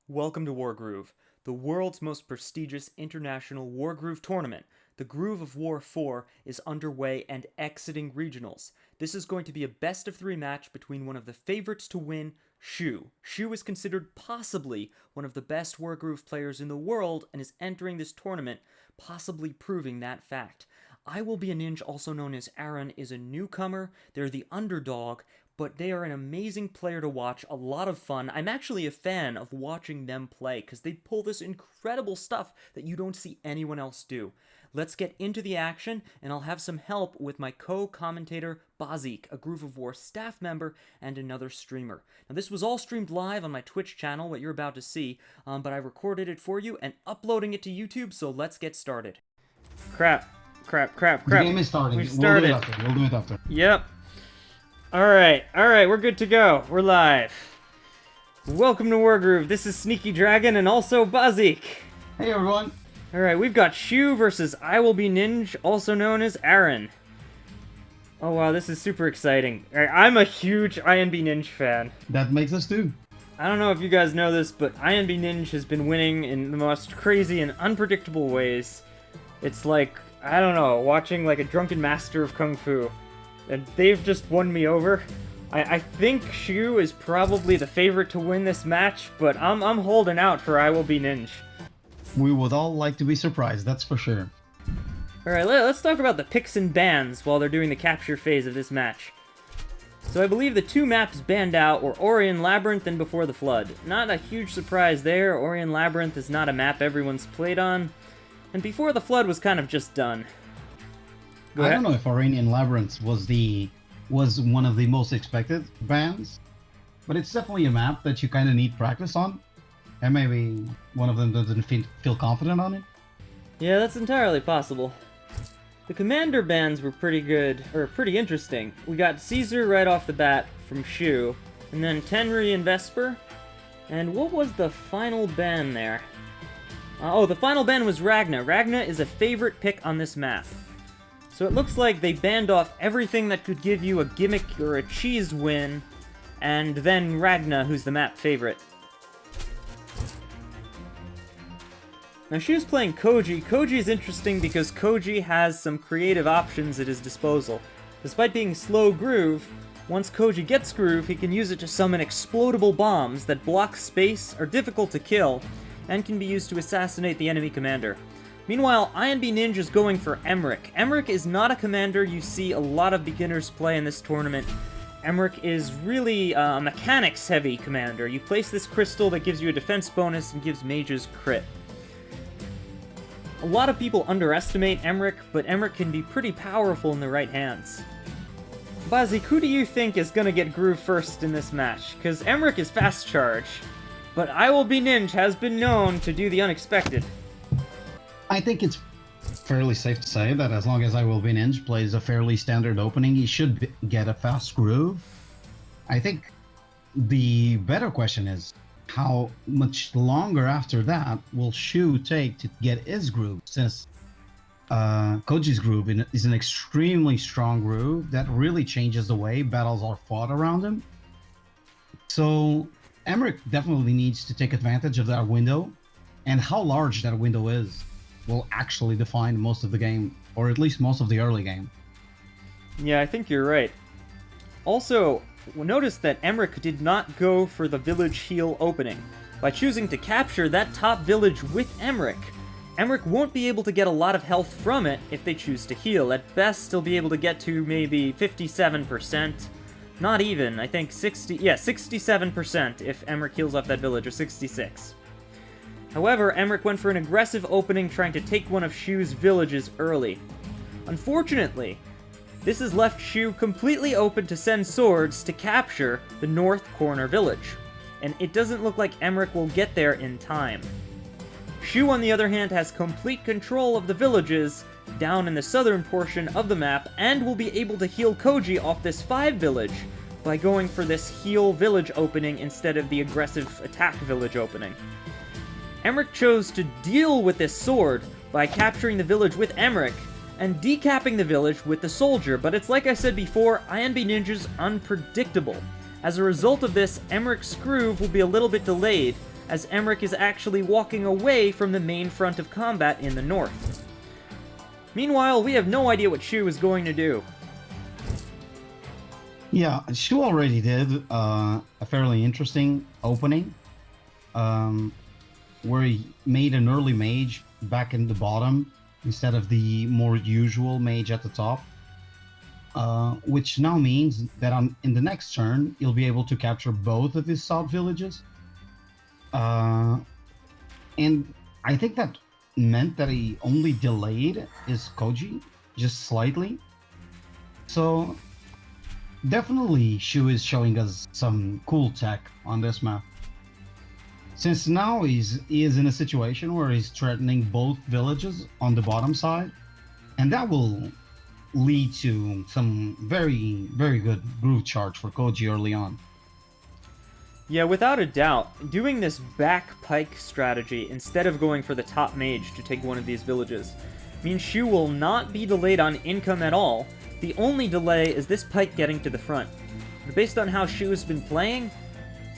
Welcome to wargroove, the world's most prestigious international wargroove tournament. The Groove of War 4 is underway and exiting regionals. This is going to be a best-of-3 match between one of the favorites to win, Shu. Shu is considered possibly one of the best wargroove players in the world and is entering this tournament, possibly proving that fact. IwillBeaNinj, also known as Aaron, is a newcomer. They're the underdog, but they are an amazing player to watch, a lot of fun. I'm actually a fan of watching them play, because they pull this incredible stuff that you don't see anyone else do. Let's get into the action, and I'll have some help with my co-commentator, Bazik, a Groove of War staff member and another streamer. Now, this was all streamed live on my Twitch channel, what you're about to see, but I recorded it for you and uploading it to YouTube, so let's get started. Crap. The game is starting. We've started. We'll do it after. Yep. Alright, we're good to go. We're live. Welcome to Wargroove. This is Sneaky Dragon and also Bazik. Hey everyone. Alright, we've got Shu versus IwillBeaNinj, also known as Aaron. Oh wow, this is super exciting. Alright, I'm a huge IwillBeaNinj fan. That makes us two. I don't know if you guys know this, but IwillBeaNinj has been winning in the most crazy and unpredictable ways. It's like, I don't know, watching like a drunken master of Kung Fu. And they've just won me over. I think Shu is probably the favorite to win this match, but I'm holding out for IwillBeaNinj. We would all like to be surprised, that's for sure. Alright, let's talk about the picks and bans while they're doing the capture phase of this match. So I believe the two maps banned out were Orion Labyrinth and Before the Flood. Not a huge surprise there. Orion Labyrinth is not a map everyone's played on. And Before the Flood was kind of just done. I don't know if Orion Labyrinth was one of the most expected bans, but it's definitely a map that you kind of need practice on, and maybe one of them doesn't feel confident on it. Yeah, that's entirely possible. The commander bans were pretty good, or pretty interesting. We got Caesar right off the bat from Shu, and then Tenri and Vesper. And what was the final ban there? Oh, the final ban was Ragna. Ragna is a favorite pick on this map. So it looks like they banned off everything that could give you a gimmick or a cheese win, and then Ragna, who's the map favorite. Now Shu's playing Koji. Koji is interesting because Koji has some creative options at his disposal. Despite being slow groove, once Koji gets groove, he can use it to summon explodable bombs that block space, are difficult to kill, and can be used to assassinate the enemy commander. Meanwhile, IwillBeaNinj is going for Emmerich. Emmerich is not a commander you see a lot of beginners play in this tournament. Emmerich is really a mechanics-heavy commander. You place this crystal that gives you a defense bonus and gives mages crit. A lot of people underestimate Emmerich, but Emmerich can be pretty powerful in the right hands. Bazik, who do you think is gonna get groove first in this match? Because Emmerich is fast charge, but IwillBeaNinj has been known to do the unexpected. I think it's fairly safe to say that as long as IwillBeaNinj plays a fairly standard opening, he should get a fast groove. I think the better question is, how much longer after that will Shu take to get his groove, since Koji's groove is an extremely strong groove that really changes the way battles are fought around him. So Emmerich definitely needs to take advantage of that window, and how large that window is will actually define most of the game, or at least most of the early game. Yeah, I think you're right. Also, notice that Emmerich did not go for the village heal opening. By choosing to capture that top village with Emmerich, Emmerich won't be able to get a lot of health from it if they choose to heal. At best, they'll be able to get to maybe 57%. Not even, I think 67% if Emmerich heals off that village, or 66%. However, Emmerich went for an aggressive opening trying to take one of Shu's villages early. Unfortunately, this has left Shu completely open to send swords to capture the north corner village, and it doesn't look like Emmerich will get there in time. Shu, on the other hand, has complete control of the villages down in the southern portion of the map, and will be able to heal Koji off this 5 village by going for this heal village opening instead of the aggressive attack village opening. Emmerich chose to deal with this sword by capturing the village with Emmerich and decapping the village with the soldier, but it's like I said before, IwillBeaNinj's unpredictable. As a result of this, Emmerich's groove will be a little bit delayed, as Emmerich is actually walking away from the main front of combat in the north. Meanwhile, we have no idea what Shu is going to do. Yeah, Shu already did a fairly interesting opening, where he made an early mage back in the bottom instead of the more usual mage at the top, which now means that in the next turn, he'll be able to capture both of his south villages. And I think that meant that he only delayed his Koji just slightly. So definitely Shu is showing us some cool tech on this map. Since now he is in a situation where he's threatening both villages on the bottom side, and that will lead to some very, very good groove charge for Koji early on. Yeah, without a doubt, doing this back pike strategy instead of going for the top mage to take one of these villages means Shu will not be delayed on income at all. The only delay is this pike getting to the front. But based on how Shu's been playing,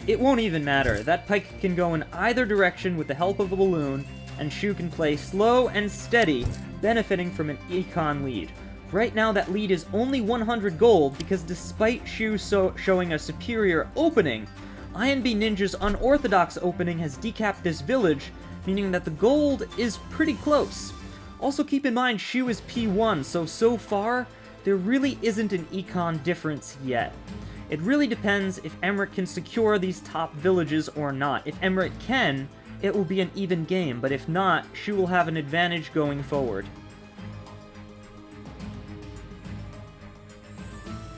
it won't even matter. That pike can go in either direction with the help of a balloon, and Shu can play slow and steady, benefiting from an econ lead. Right now that lead is only 100 gold, because despite Shu showing a superior opening, IwillBeaNinj's unorthodox opening has decapped this village, meaning that the gold is pretty close. Also keep in mind Shu is P1, so far, there really isn't an econ difference yet. It really depends if Emmerich can secure these top villages or not. If Emmerich can, it will be an even game, but if not, Shu will have an advantage going forward.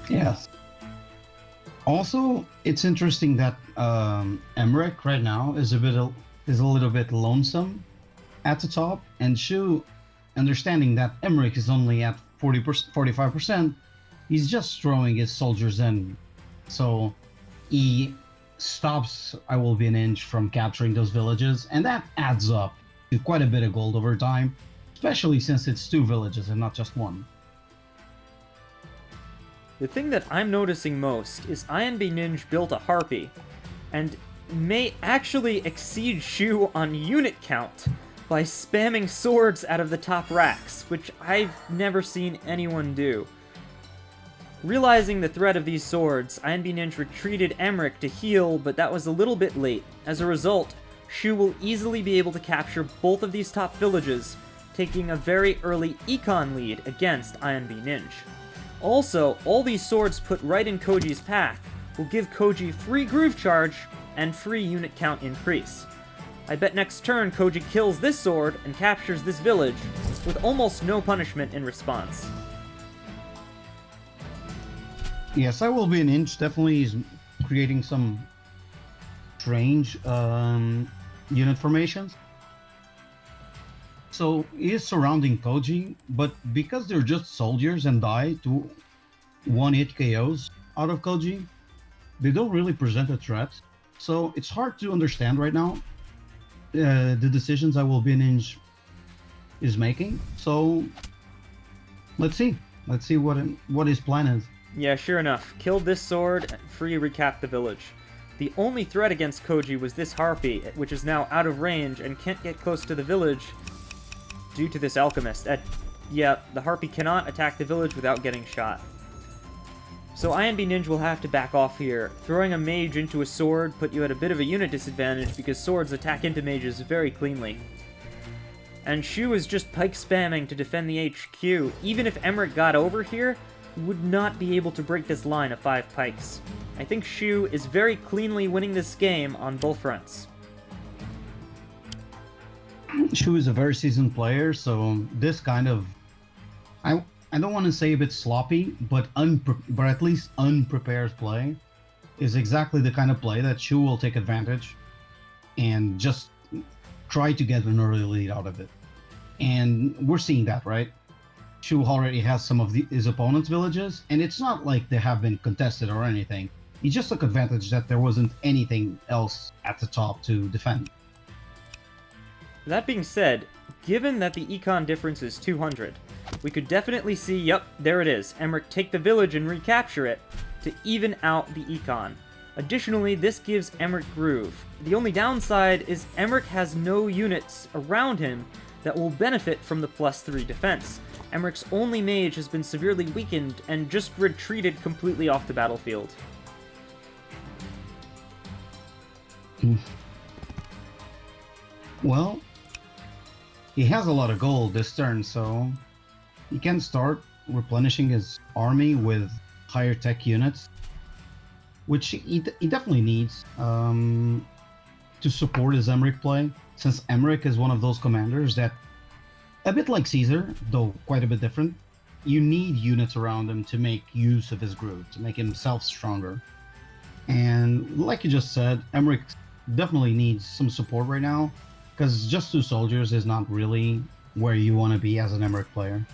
Yes. Also, it's interesting that Emmerich right now is a little bit lonesome at the top, and Shu, understanding that Emmerich is only at 45%, he's just throwing his soldiers in. So he stops IwillBeaNinj from capturing those villages, and that adds up to quite a bit of gold over time, especially since it's 2 villages and not just 1. The thing that I'm noticing most is IwillBeaNinj built a Harpy, and may actually exceed Shu on unit count by spamming swords out of the top racks, which I've never seen anyone do. Realizing the threat of these swords, IwillBeaNinj retreated Emmerich to heal, but that was a little bit late. As a result, Shu will easily be able to capture both of these top villages, taking a very early econ lead against IwillBeaNinj. Also, all these swords put right in Koji's path will give Koji free groove charge and free unit count increase. I bet next turn Koji kills this sword and captures this village with almost no punishment in response. Yes, IwillBeaNinj definitely is creating some strange unit formations. So he is surrounding Koji, but because they're just soldiers and die to 1-hit KOs out of Koji, they don't really present a threat. So it's hard to understand right now the decisions IwillBeaNinj is making. So let's see what his plan is. Yeah, sure enough. Killed this sword, and free recap the village. The only threat against Koji was this Harpy, which is now out of range and can't get close to the village due to this alchemist. Yeah, the Harpy cannot attack the village without getting shot. So IwillBeaNinj will have to back off here. Throwing a mage into a sword put you at a bit of a unit disadvantage because swords attack into mages very cleanly. And Shu is just pike spamming to defend the HQ. Even if Emmerich got over here, he would not be able to break this line of 5 pikes. I think Shu is very cleanly winning this game on both fronts. Shu is a very seasoned player, so this kind of, I don't want to say a bit sloppy, but at least unprepared play is exactly the kind of play that Shu will take advantage and just try to get an early lead out of it. And we're seeing that, right? Shu already has some of his opponent's villages, and it's not like they have been contested or anything. He just took advantage that there wasn't anything else at the top to defend. That being said, given that the econ difference is 200, we could definitely see, yep, there it is, Emmerich take the village and recapture it to even out the econ. Additionally, this gives Emmerich groove. The only downside is Emmerich has no units around him that will benefit from the +3 defense. Emmerich's only mage has been severely weakened and just retreated completely off the battlefield. Well, he has a lot of gold this turn, so he can start replenishing his army with higher tech units, which he definitely needs to support his Emmerich play, since Emmerich is one of those commanders that, a bit like Caesar, though quite a bit different, you need units around him to make use of his groove, to make himself stronger. And like you just said, Emmerich definitely needs some support right now, because just 2 soldiers is not really where you want to be as an Emmerich player.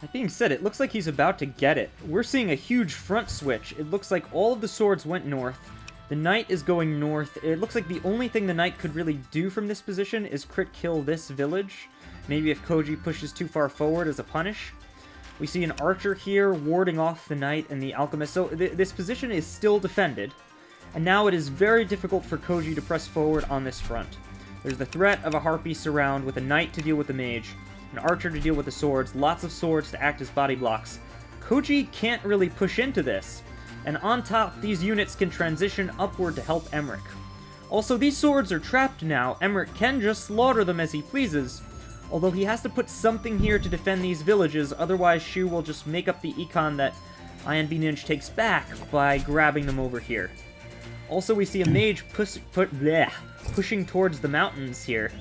That being said, it looks like he's about to get it. We're seeing a huge front switch. It looks like all of the swords went north. The knight is going north. It looks like the only thing the knight could really do from this position is crit kill this village. Maybe if Koji pushes too far forward as a punish. We see an archer here warding off the knight and the alchemist. So this position is still defended. And now it is very difficult for Koji to press forward on this front. There's the threat of a harpy surround with a knight to deal with the mage, an archer to deal with the swords, lots of swords to act as body blocks. Koji can't really push into this, and on top, these units can transition upward to help Emmerich. Also, these swords are trapped now. Emmerich can just slaughter them as he pleases, although he has to put something here to defend these villages, otherwise Shu will just make up the econ that IwillBeaNinj takes back by grabbing them over here. Also, we see a mage pushing towards the mountains here,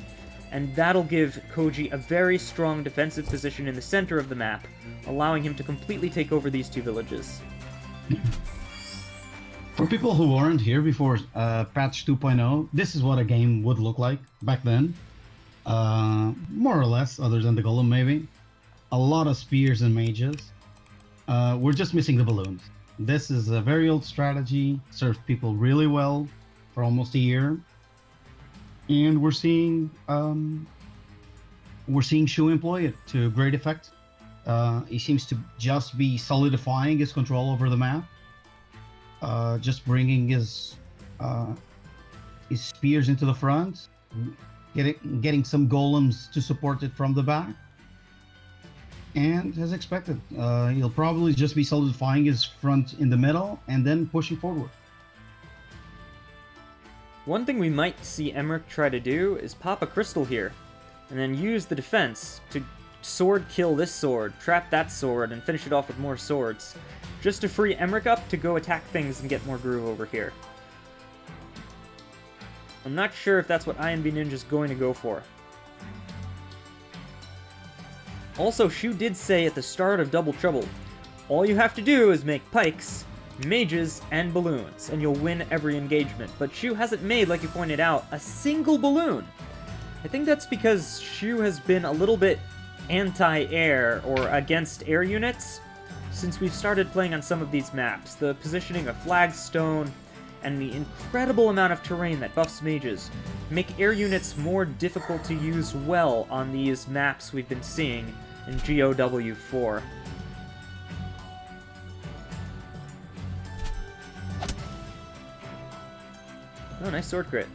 and that'll give Koji a very strong defensive position in the center of the map, allowing him to completely take over these 2 villages. For people who weren't here before patch 2.0, this is what a game would look like back then. More or less, other than the golem maybe. A lot of spears and mages. We're just missing the balloons. This is a very old strategy, served people really well for almost a year. And we're seeing Shu employ it to great effect. He seems to just be solidifying his control over the map, just bringing his spears into the front, getting some golems to support it from the back, and as expected, he'll probably just be solidifying his front in the middle and then pushing forward. One thing we might see Emmerich try to do is pop a crystal here, and then use the defense to sword kill this sword, trap that sword, and finish it off with more swords, just to free Emmerich up to go attack things and get more groove over here. I'm not sure if that's what IwillBeaNinj is going to go for. Also, Shu did say at the start of Double Trouble, all you have to do is make pikes, mages, and balloons, and you'll win every engagement. But Shu hasn't made, like you pointed out, a single balloon. I think that's because Shu has been a little bit anti-air, or against air units, since we've started playing on some of these maps. The positioning of flagstone, and the incredible amount of terrain that buffs mages make air units more difficult to use well on these maps we've been seeing in GoW4. Oh, nice sword crit.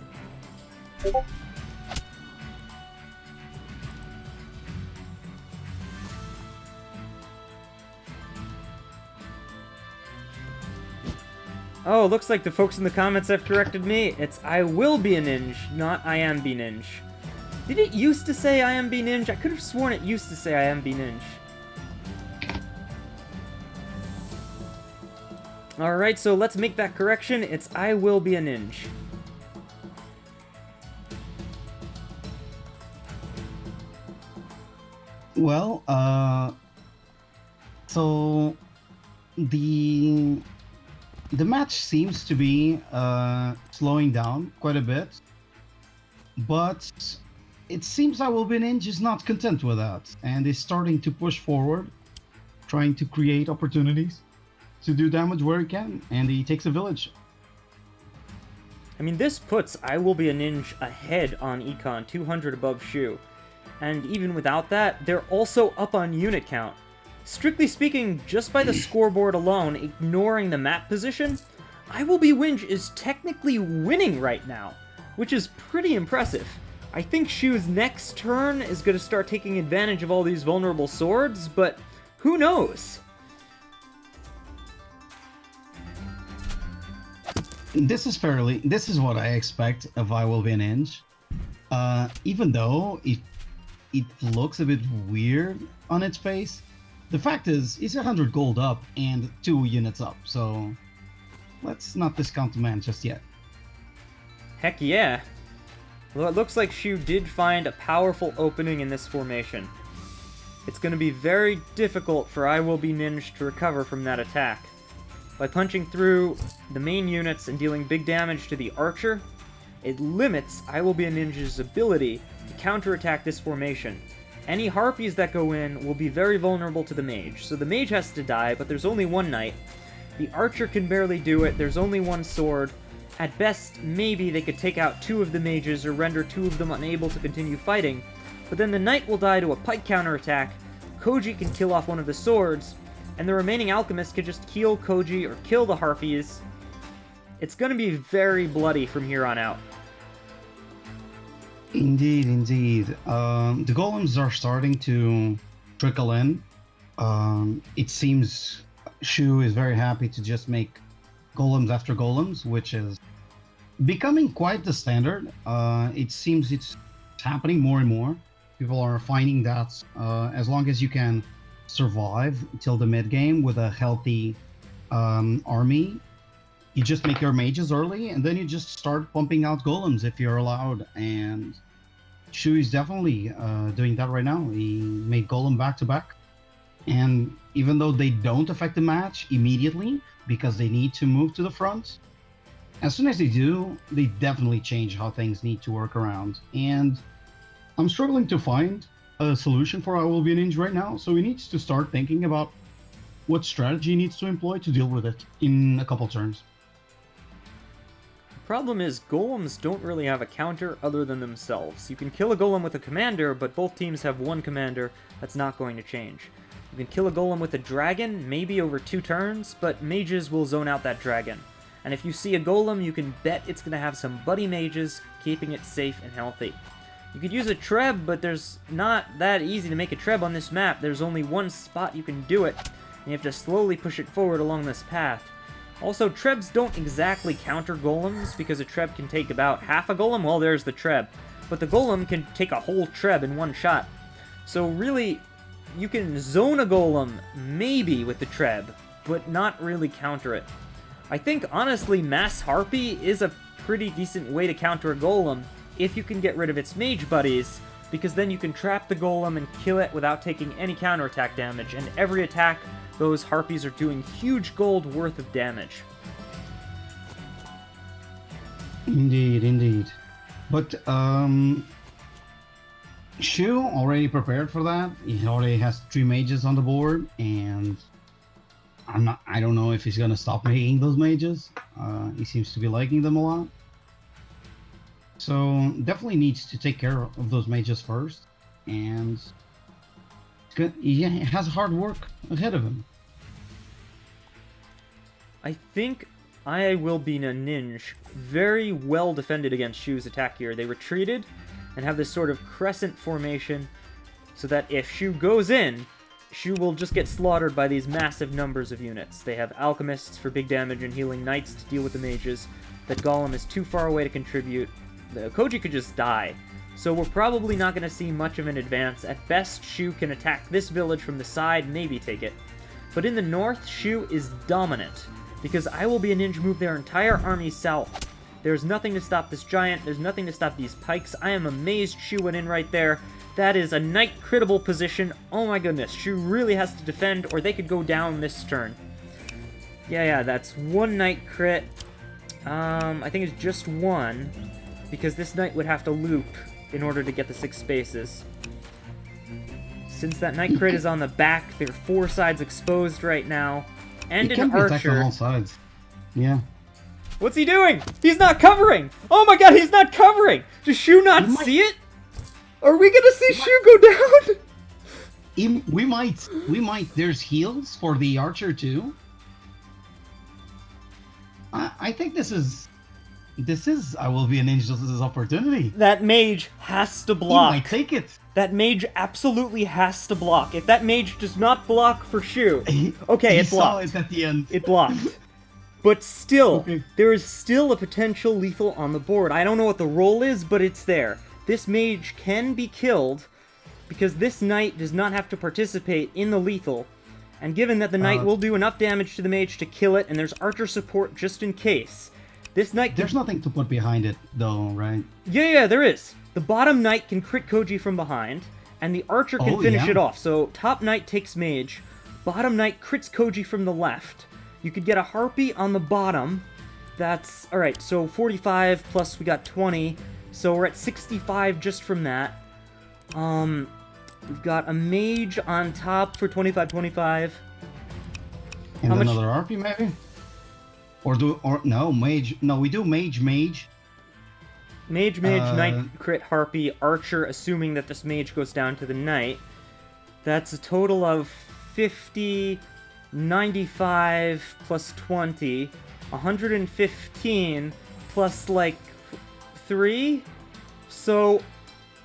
Oh, looks like the folks in the comments have corrected me. It's IwillBeaNinj, not IamBeaNinj. Did it used to say IamBeaNinj? I could have sworn it used to say IamBeaNinj. Alright, so let's make that correction. It's IwillBeaNinj. Well, so the match seems to be slowing down quite a bit, but it seems IwillBeaNinj is not content with that, and is starting to push forward, trying to create opportunities to do damage where he can, and he takes a village. I mean, this puts IwillBeaNinj ahead on Econ, 200 above Shu. And even without that, they're also up on unit count. Strictly speaking, just by the scoreboard alone, ignoring the map position, IwillBeaNinj is technically winning right now, which is pretty impressive. I think Shu's next turn is going to start taking advantage of all these vulnerable swords, but who knows? This is what I expect of IwillBeaNinj. Even though it looks a bit weird on its face, the fact is, it's 100 gold up and 2 units up, so let's not discount the man just yet. Heck yeah. Well, it looks like Shu did find a powerful opening in this formation. It's going to be very difficult for IwillBeaNinj to recover from that attack. By punching through the main units and dealing big damage to the archer, it limits IwillBeaNinj's ability to counterattack this formation. Any harpies that go in will be very vulnerable to the mage, so the mage has to die, but there's only one knight. The archer can barely do it, there's only one sword. At best, maybe they could take out 2 of the mages or render 2 of them unable to continue fighting, but then the knight will die to a pike counterattack, Koji can kill off one of the swords, and the remaining alchemist can just heal Koji or kill the harpies. It's gonna be very bloody from here on out. Indeed, indeed. The golems are starting to trickle in. It seems Shu is very happy to just make golems after golems, which is becoming quite the standard. It seems it's happening more and more. People are finding that as long as you can survive till the mid game with a healthy army, you just make your mages early, and then you just start pumping out golems if you're allowed. And Shu is definitely doing that right now. He made golem back to back, and even though they don't affect the match immediately because they need to move to the front, as soon as they do, they definitely change how things need to work around. And I'm struggling to find a solution for IwillBeaNinj right now, so he needs to start thinking about what strategy he needs to employ to deal with it in a couple turns. Problem is, golems don't really have a counter other than themselves. You can kill a golem with a commander, but both teams have one commander. That's not going to change. You can kill a golem with a dragon, maybe over 2 turns, but mages will zone out that dragon. And if you see a golem, you can bet it's going to have some buddy mages, keeping it safe and healthy. You could use a treb, but there's not that easy to make a treb on this map. There's only one spot you can do it, and you have to slowly push it forward along this path. Also, trebs don't exactly counter golems, because a treb can take about half a golem. Well, there's the treb. But the golem can take a whole treb in one shot. So really, you can zone a golem, maybe, with the treb, but not really counter it. I think, honestly, Mass Harpy is a pretty decent way to counter a golem, if you can get rid of its mage buddies, because then you can trap the golem and kill it without taking any counterattack damage, and every attack, those harpies are doing huge gold worth of damage. Indeed, indeed. But, Shu already prepared for that. He already has 3 mages on the board, and I don't know if he's gonna stop making those mages. He seems to be liking them a lot. So definitely needs to take care of those mages first, and he has hard work ahead of him. I think IwillBeaNinj very well defended against Shu's attack here. They retreated and have this sort of crescent formation so that if Shu goes in, Shu will just get slaughtered by these massive numbers of units. They have alchemists for big damage and healing knights to deal with the mages. That golem is too far away to contribute. The Koji could just die. So we're probably not going to see much of an advance. At best, Shu can attack this village from the side, maybe take it. But in the north, Shu is dominant, because IwillBeaNinj moved their entire army south. There's nothing to stop this giant, there's nothing to stop these pikes. I am amazed Shu went in right there. That is a knight crittable position. Oh my goodness, Shu really has to defend, or they could go down this turn. Yeah, that's 1 knight crit. I think it's just 1, because this knight would have to loop in order to get the 6 spaces. Since that knight crit is on the back, there are 4 sides exposed right now. And an archer. On all sides. Yeah. What's he doing? He's not covering! Oh my god, he's not covering! Does Shu not see it? Are we gonna see Shu go down? We might. There's heals for the archer too. I think this is I will be an angel's opportunity. That mage has to He block. might take it. That mage absolutely has to block. If that mage does not block for Shu, okay, He it saw blocked. it at the end. It blocked. But still, Okay. there is still a potential lethal on the board. I don't know what the roll is, but it's there. This mage can be killed because this knight does not have to participate in the lethal. And given that the knight will do enough damage to the mage to kill it, and there's archer support just in case, this knight can... There's nothing to put behind it, though, right? Yeah, there is. The bottom knight can crit Koji from behind, and the archer can finish it off. So top knight takes mage, bottom knight crits Koji from the left. You could get a harpy on the bottom. That's... Alright, so 45 plus we got 20, so we're at 65 just from that. We've got a mage on top for 25-25. And How much- another RP, maybe? No, mage. No, we do mage. Mage, knight, crit, harpy, archer, assuming that this mage goes down to the knight. That's a total of 50, 95 plus 20, 115 plus, like, 3? So,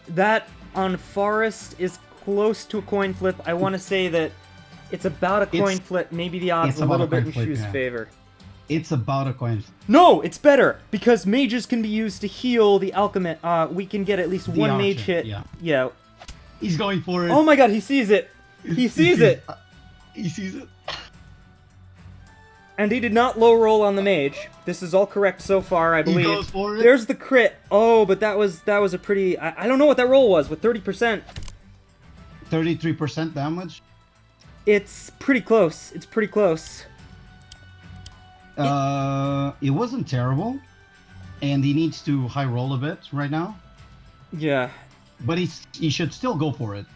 that on Forest is close to a coin flip. I want to say that it's about a coin flip, maybe the odds a little bit in Shu's favor. It's about a coin flip. No, it's better, because mages can be used to heal the alchemist. We can get at least one archer, mage hit. Yeah. He's going for it. Oh my god, he sees it! He sees it! He sees it. And he did not low roll on the mage. This is all correct so far, I believe. He goes for it. There's the crit. Oh, but that was a pretty... I don't know what that roll was, with 30%. 33% damage. It's pretty close. It's pretty close. It wasn't terrible. And he needs to high roll a bit right now. Yeah. But he should still go for it.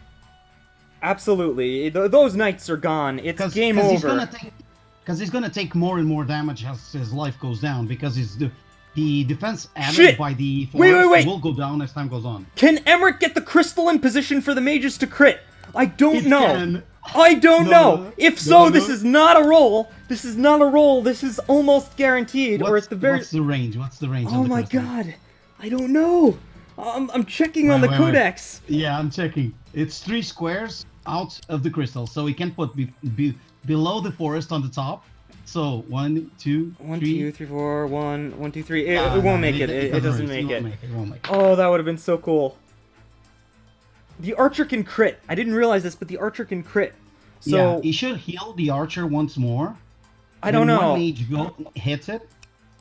Absolutely. Those knights are gone. It's game over. Because he's gonna take more and more damage as his life goes down, because the defense added by the forest will go down as time goes on. Can Emmerich get the crystal in position for the mages to crit? I don't know. Can. I don't know. If so, this is not a roll. This is not a roll. This is almost guaranteed. Or at the very... What's the range? What's the range? Oh my god. I don't know. I'm checking on the codex. Yeah, I'm checking. It's 3 squares out of the crystal, so we can put below the forest on the top. So 1, 2, 1, 3. 2, 3, 4, 1, 1, 2, 3. It won't make it. It doesn't make it. It won't make it. Oh, that would have been so cool. The archer can crit. I didn't realize this, but the archer can crit. So yeah, he should heal the archer once more. I don't know. One mage hits it.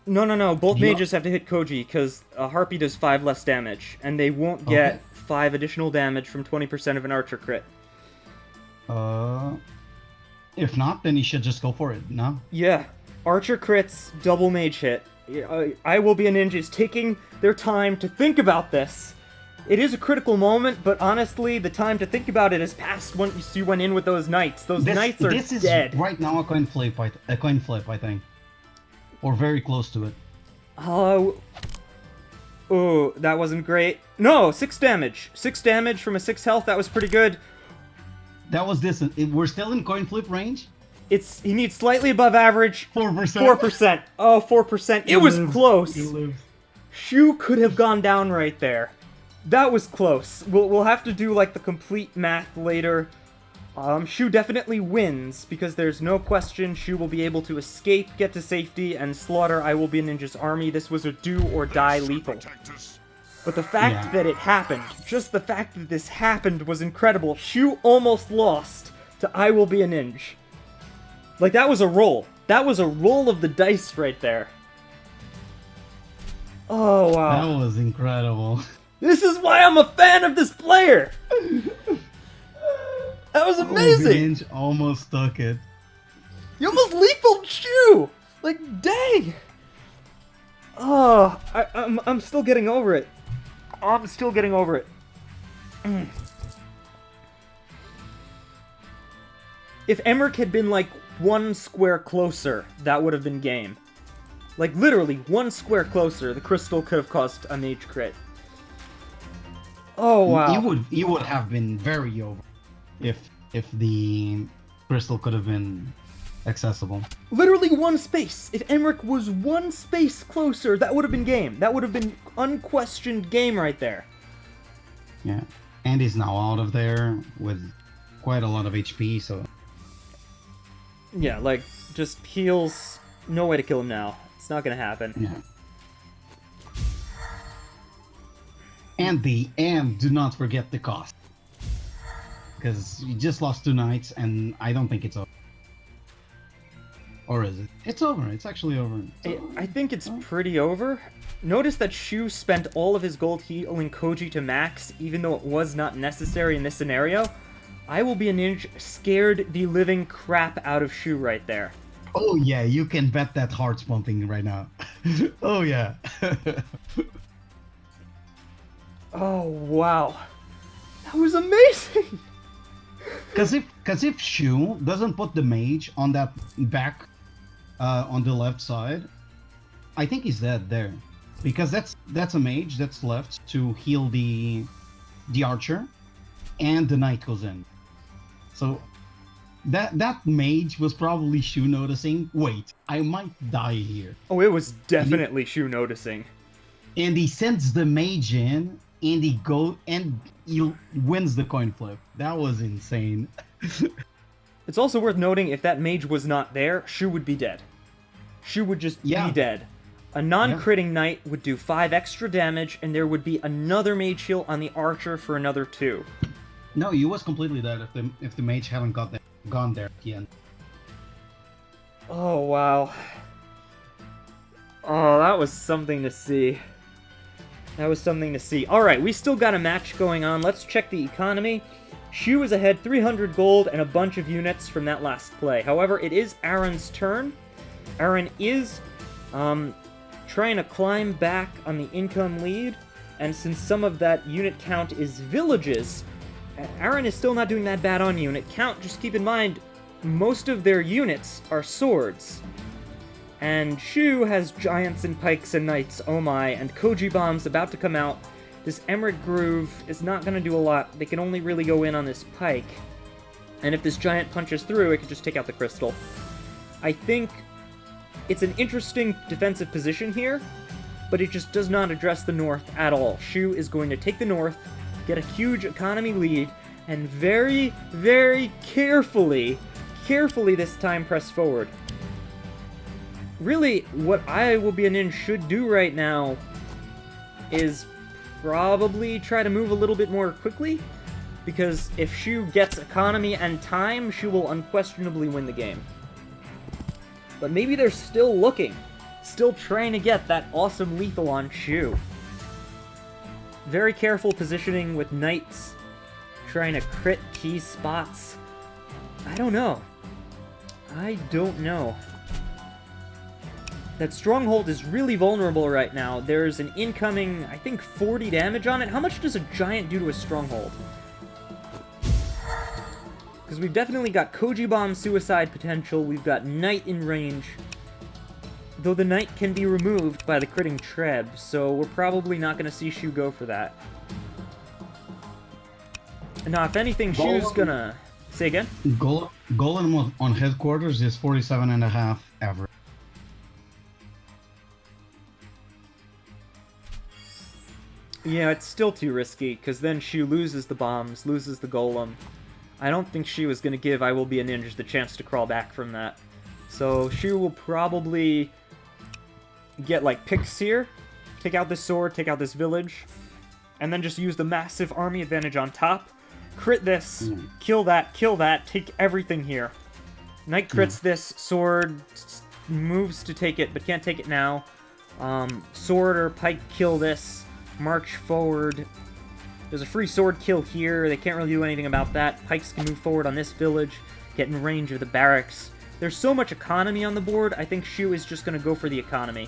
No. Both mages have to hit Koji, because Harpy does 5 less damage, and they won't get 5 additional damage from 20% of an archer crit. If not, then he should just go for it, no? Yeah. Archer crits, double mage hit. IwillBeaNinj is taking their time to think about this. It is a critical moment, but honestly, the time to think about it has passed once you went in with those knights. Those knights are dead. This is right now a coin flip, I think. Or very close to it. Oh, that wasn't great. No, 6 damage. 6 damage from a 6 health, that was pretty good. That was this. We're still in coin flip range? He needs slightly above average. 4%. 4%. Oh, 4%. It was close. He lives. Shu could have gone down right there. That was close. We'll have to do, like, the complete math later. Shu definitely wins, because there's no question Shu will be able to escape, get to safety, and slaughter IwillBeaNinj's army. This was a do-or-die lethal. But the fact that it happened, just the fact that this happened was incredible. Shu almost lost to IwillBeaNinj. Like, that was a roll. That was a roll of the dice right there. Oh, wow. That was incredible. This is why I'm a fan of this player! That was amazing! IwillBeaNinj almost took it. You almost lethal Shu! Like, dang! Oh, I'm still getting over it. I'm still getting over it. If Emmerich had been, like, 1 square closer, that would have been game. Like, literally, 1 square closer, the crystal could have caused a mage crit. Oh, wow. He would have been very over if the crystal could have been accessible. Literally one space. If Emmerich was one space closer, that would have been game. That would have been unquestioned game right there. Yeah. And he's now out of there with quite a lot of HP, so... Yeah, like, just heals. No way to kill him now. It's not gonna happen. Yeah. And do not forget the cost. Because you just lost 2 knights, and I don't think it's over. Or is it? It's over. It's actually over. I think it's pretty over. Notice that Shu spent all of his gold healing Koji to max, even though it was not necessary in this scenario. IwillBeaNinj scared the living crap out of Shu right there. Oh yeah, you can bet that heart's pumping right now. Oh yeah. Oh wow. That was amazing! Because if Shu doesn't put the mage on that back, on the left side, I think he's dead there, because that's a mage that's left to heal the archer, and the knight goes in. So that mage was probably Shu noticing. Wait, I might die here. Oh, it was definitely Shu noticing. And he sends the mage in, and he wins the coin flip. That was insane. It's also worth noting, if that mage was not there, Shu would be dead. Shu would just be dead. A non-critting knight would do 5 extra damage, and there would be another mage heal on the archer for another 2. No, he was completely dead if the mage hadn't gone there at the end. Oh, wow. Oh, that was something to see. That was something to see. Alright, we still got a match going on. Let's check the economy. Shu is ahead 300 gold and a bunch of units from that last play. However, it is Aaron's turn. Aaron is trying to climb back on the income lead, and since some of that unit count is villages, Aaron is still not doing that bad on unit count. Just keep in mind, most of their units are swords. And Shu has giants and pikes and knights, oh my, and Koji bombs about to come out. This Emerald Groove is not going to do a lot. They can only really go in on this pike. And if this giant punches through, it can just take out the crystal. I think it's an interesting defensive position here, but it just does not address the north at all. Shu is going to take the north, get a huge economy lead, and very, very carefully this time press forward. Really, what IwillBeaNinj should do right now is probably try to move a little bit more quickly, because if Shu gets economy and time, Shu will unquestionably win the game. But maybe they're still looking, still trying to get that awesome lethal on Shu. Very careful positioning with knights, trying to crit key spots. I don't know. That stronghold is really vulnerable right now. There's an incoming, I think, 40 damage on it. How much does a giant do to a stronghold? Because we've definitely got Koji Bomb suicide potential. We've got Knight in range. Though the Knight can be removed by the critting Treb, so we're probably not going to see Shu go for that. Now, if anything, Shu's gonna... Say again? Golem on headquarters is 47.5 average. Yeah, it's still too risky, because then Shu loses the bombs, loses the golem. I don't think Shu is going to give IwillBeaNinj the chance to crawl back from that. So Shu will probably get, like, picks here, take out this sword, take out this village, and then just use the massive army advantage on top. Crit this, kill that, take everything here. Knight crits this, sword moves to take it, but can't take it now. Sword or pike kill this. March forward. There's a free sword kill here. They can't really do anything about that. Pikes can move forward on this village, get in range of the barracks. There's so much economy on the board, I think Shu is just going to go for the economy.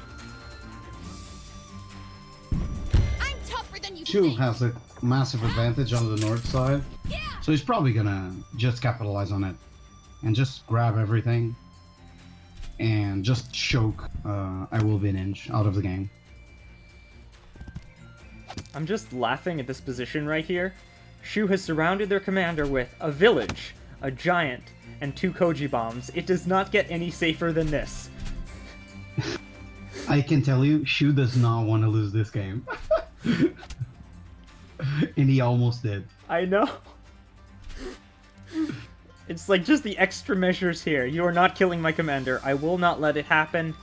I'm tougher than you Shu think. has a massive advantage on the north side, so he's probably going to just capitalize on it and just grab everything and just choke IwillBeaNinj out of the game. I'm just laughing at this position right here. Shu has surrounded their commander with a village, a giant, and 2 Koji bombs. It does not get any safer than this. I can tell you, Shu does not want to lose this game. And he almost did. I know. It's like just the extra measures here. You are not killing my commander. I will not let it happen.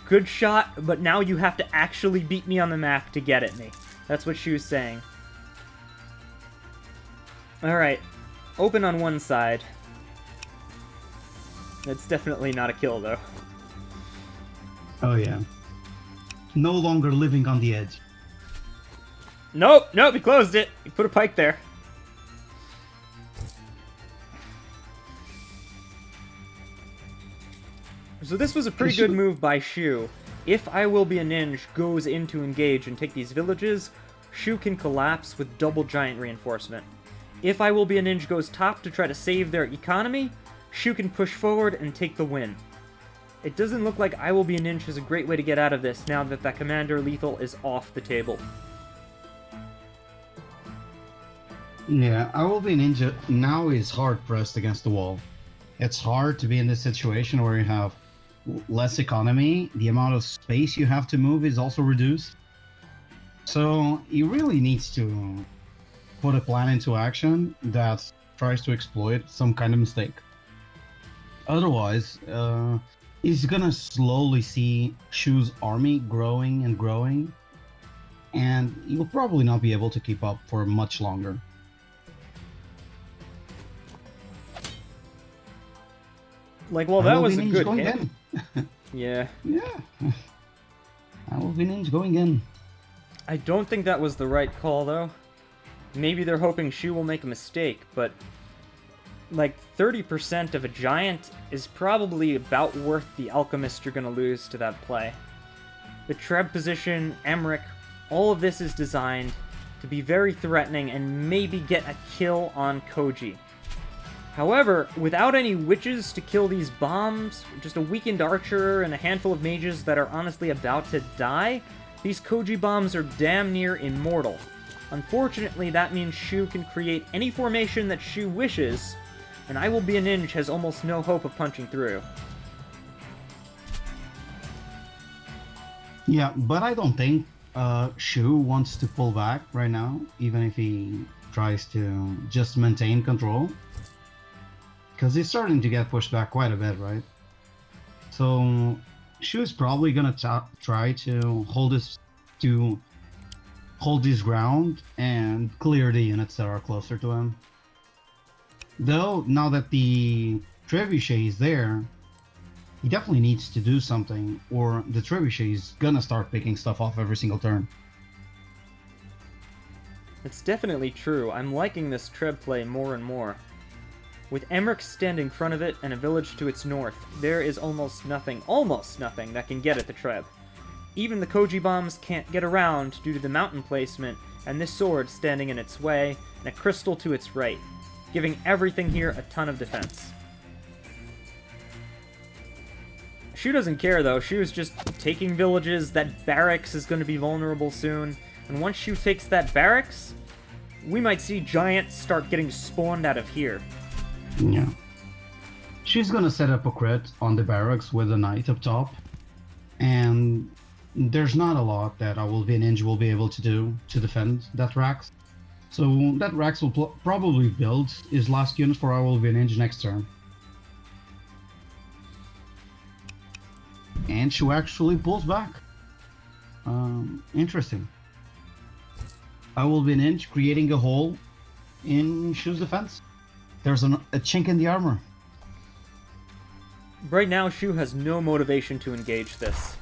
Good shot, but now you have to actually beat me on the map to get at me. That's what she was saying. Alright. Open on one side. That's definitely not a kill, though. Oh yeah. No longer living on the edge. Nope, nope, he closed it. He put a pike there. So this was a pretty good move by Shu. If IwillBeaNinj goes in to engage and take these villages, Shu can collapse with double giant reinforcement. If IwillBeaNinj goes top to try to save their economy, Shu can push forward and take the win. It doesn't look like IwillBeaNinj is a great way to get out of this now that that commander lethal is off the table. Yeah, IwillBeaNinj now is hard pressed against the wall. It's hard to be in this situation where you have less economy. The amount of space you have to move is also reduced. So he really needs to put a plan into action that tries to exploit some kind of mistake. Otherwise, he's gonna slowly see Shu's army growing and growing, and he will probably not be able to keep up for much longer. Like, well, that was a IwillBeaNinj good going hit. in. Yeah. Yeah. IwillBeaNinj going in. I don't think that was the right call, though. Maybe they're hoping Shu will make a mistake, but like 30% of a giant is probably about worth the alchemist you're going to lose to that play. The Treb position, Emmerich, all of this is designed to be very threatening and maybe get a kill on Koji. However, without any witches to kill these bombs, just a weakened archer and a handful of mages that are honestly about to die, these Koji bombs are damn near immortal. Unfortunately, that means Shu can create any formation that Shu wishes, and IwillBeaNinj has almost no hope of punching through. Yeah, but I don't think Shu wants to pull back right now, even if he tries to just maintain control. Because he's starting to get pushed back quite a bit, right? So Shu's probably gonna try to hold his ground and clear the units that are closer to him. Though now that the trebuchet is there, he definitely needs to do something, or the trebuchet is gonna start picking stuff off every single turn. It's definitely true. I'm liking this Treb play more and more. With Emmerich standing in front of it and a village to its north, there is almost nothing that can get at the Treb. Even the Koji bombs can't get around due to the mountain placement and this sword standing in its way and a crystal to its right, giving everything here a ton of defense. Shu doesn't care though. Shu is just taking villages. That barracks is going to be vulnerable soon, and once Shu takes that barracks, we might see giants start getting spawned out of here. Yeah. She's gonna set up a crit on the barracks with a knight up top, and there's not a lot that IwillBeaNinj will be able to do to defend that Rax. So that Rax will probably build his last unit for IwillBeaNinj next turn. And Shu actually pulls back. Interesting. IwillBeaNinj creating a hole in Shu's defense. There's a chink in the armor. Right now, Shu has no motivation to engage this.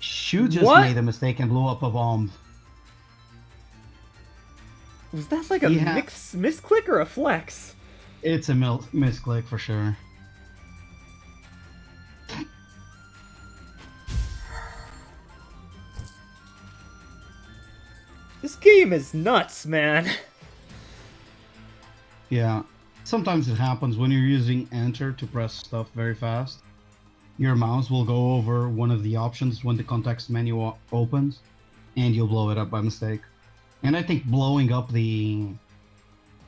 Shu just What? made a mistake and blew up a bomb. Was that like a Yeah. misclick or a flex? It's a misclick for sure. This game is nuts, man. Yeah. Sometimes it happens when you're using enter to press stuff very fast. Your mouse will go over one of the options when the context menu opens, and you'll blow it up by mistake. And I think blowing up the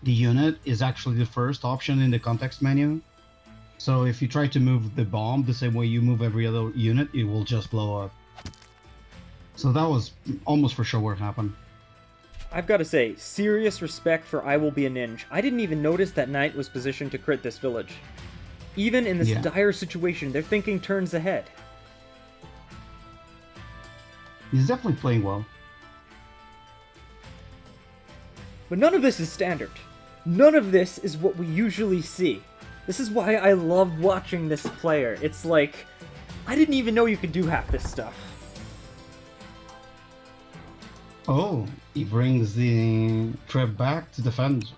unit is actually the first option in the context menu. So if you try to move the bomb the same way you move every other unit, it will just blow up. So that was almost for sure what happened. I've got to say, serious respect for IwillBeaNinj. I didn't even notice that knight was positioned to crit this village. Even in this dire situation, they're thinking turns ahead. He's definitely playing well. But none of this is standard. None of this is what we usually see. This is why I love watching this player. It's like, I didn't even know you could do half this stuff. Oh, he brings the trip back to defend.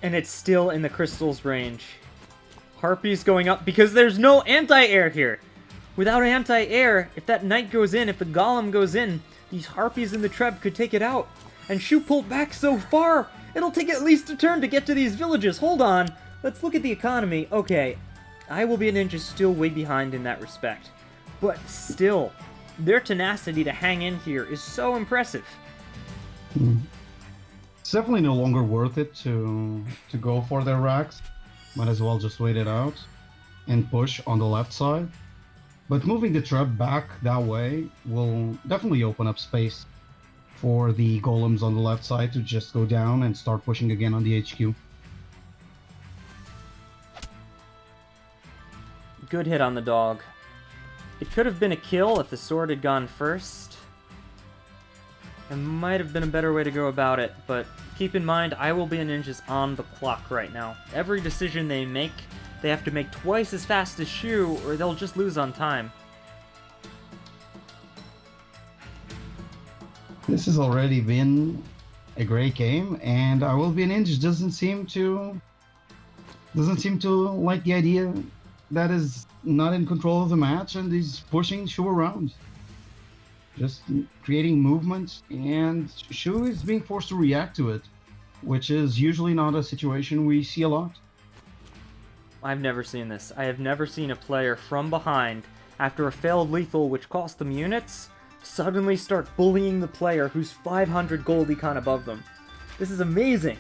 And it's still in the crystal's range. Harpy's going up because there's no anti-air here. Without anti-air, if that knight goes in, if the golem goes in, these harpies in the treb could take it out. And Shu pulled back so far, it'll take at least a turn to get to these villages. Hold on, let's look at the economy. Okay, IwillBeaNinj is still way behind in that respect. But still, their tenacity to hang in here is so impressive. It's definitely no longer worth it to go for their racks. Might as well just wait it out and push on the left side. But moving the trap back that way will definitely open up space for the golems on the left side to just go down and start pushing again on the HQ. Good hit on the dog. It could have been a kill if the sword had gone first. It might have been a better way to go about it, but keep in mind, IwillBeaNinj is on the clock right now. Every decision they make, they have to make twice as fast as Shu, or they'll just lose on time. This has already been a great game, and IwillBeaNinj doesn't seem to like the idea that is not in control of the match, and he's pushing Shu around. Just creating movement, and Shu is being forced to react to it, which is usually not a situation we see a lot. I've never seen this. I have never seen a player from behind, after a failed lethal which cost them units, suddenly start bullying the player who's 500 gold econ above them. This is amazing!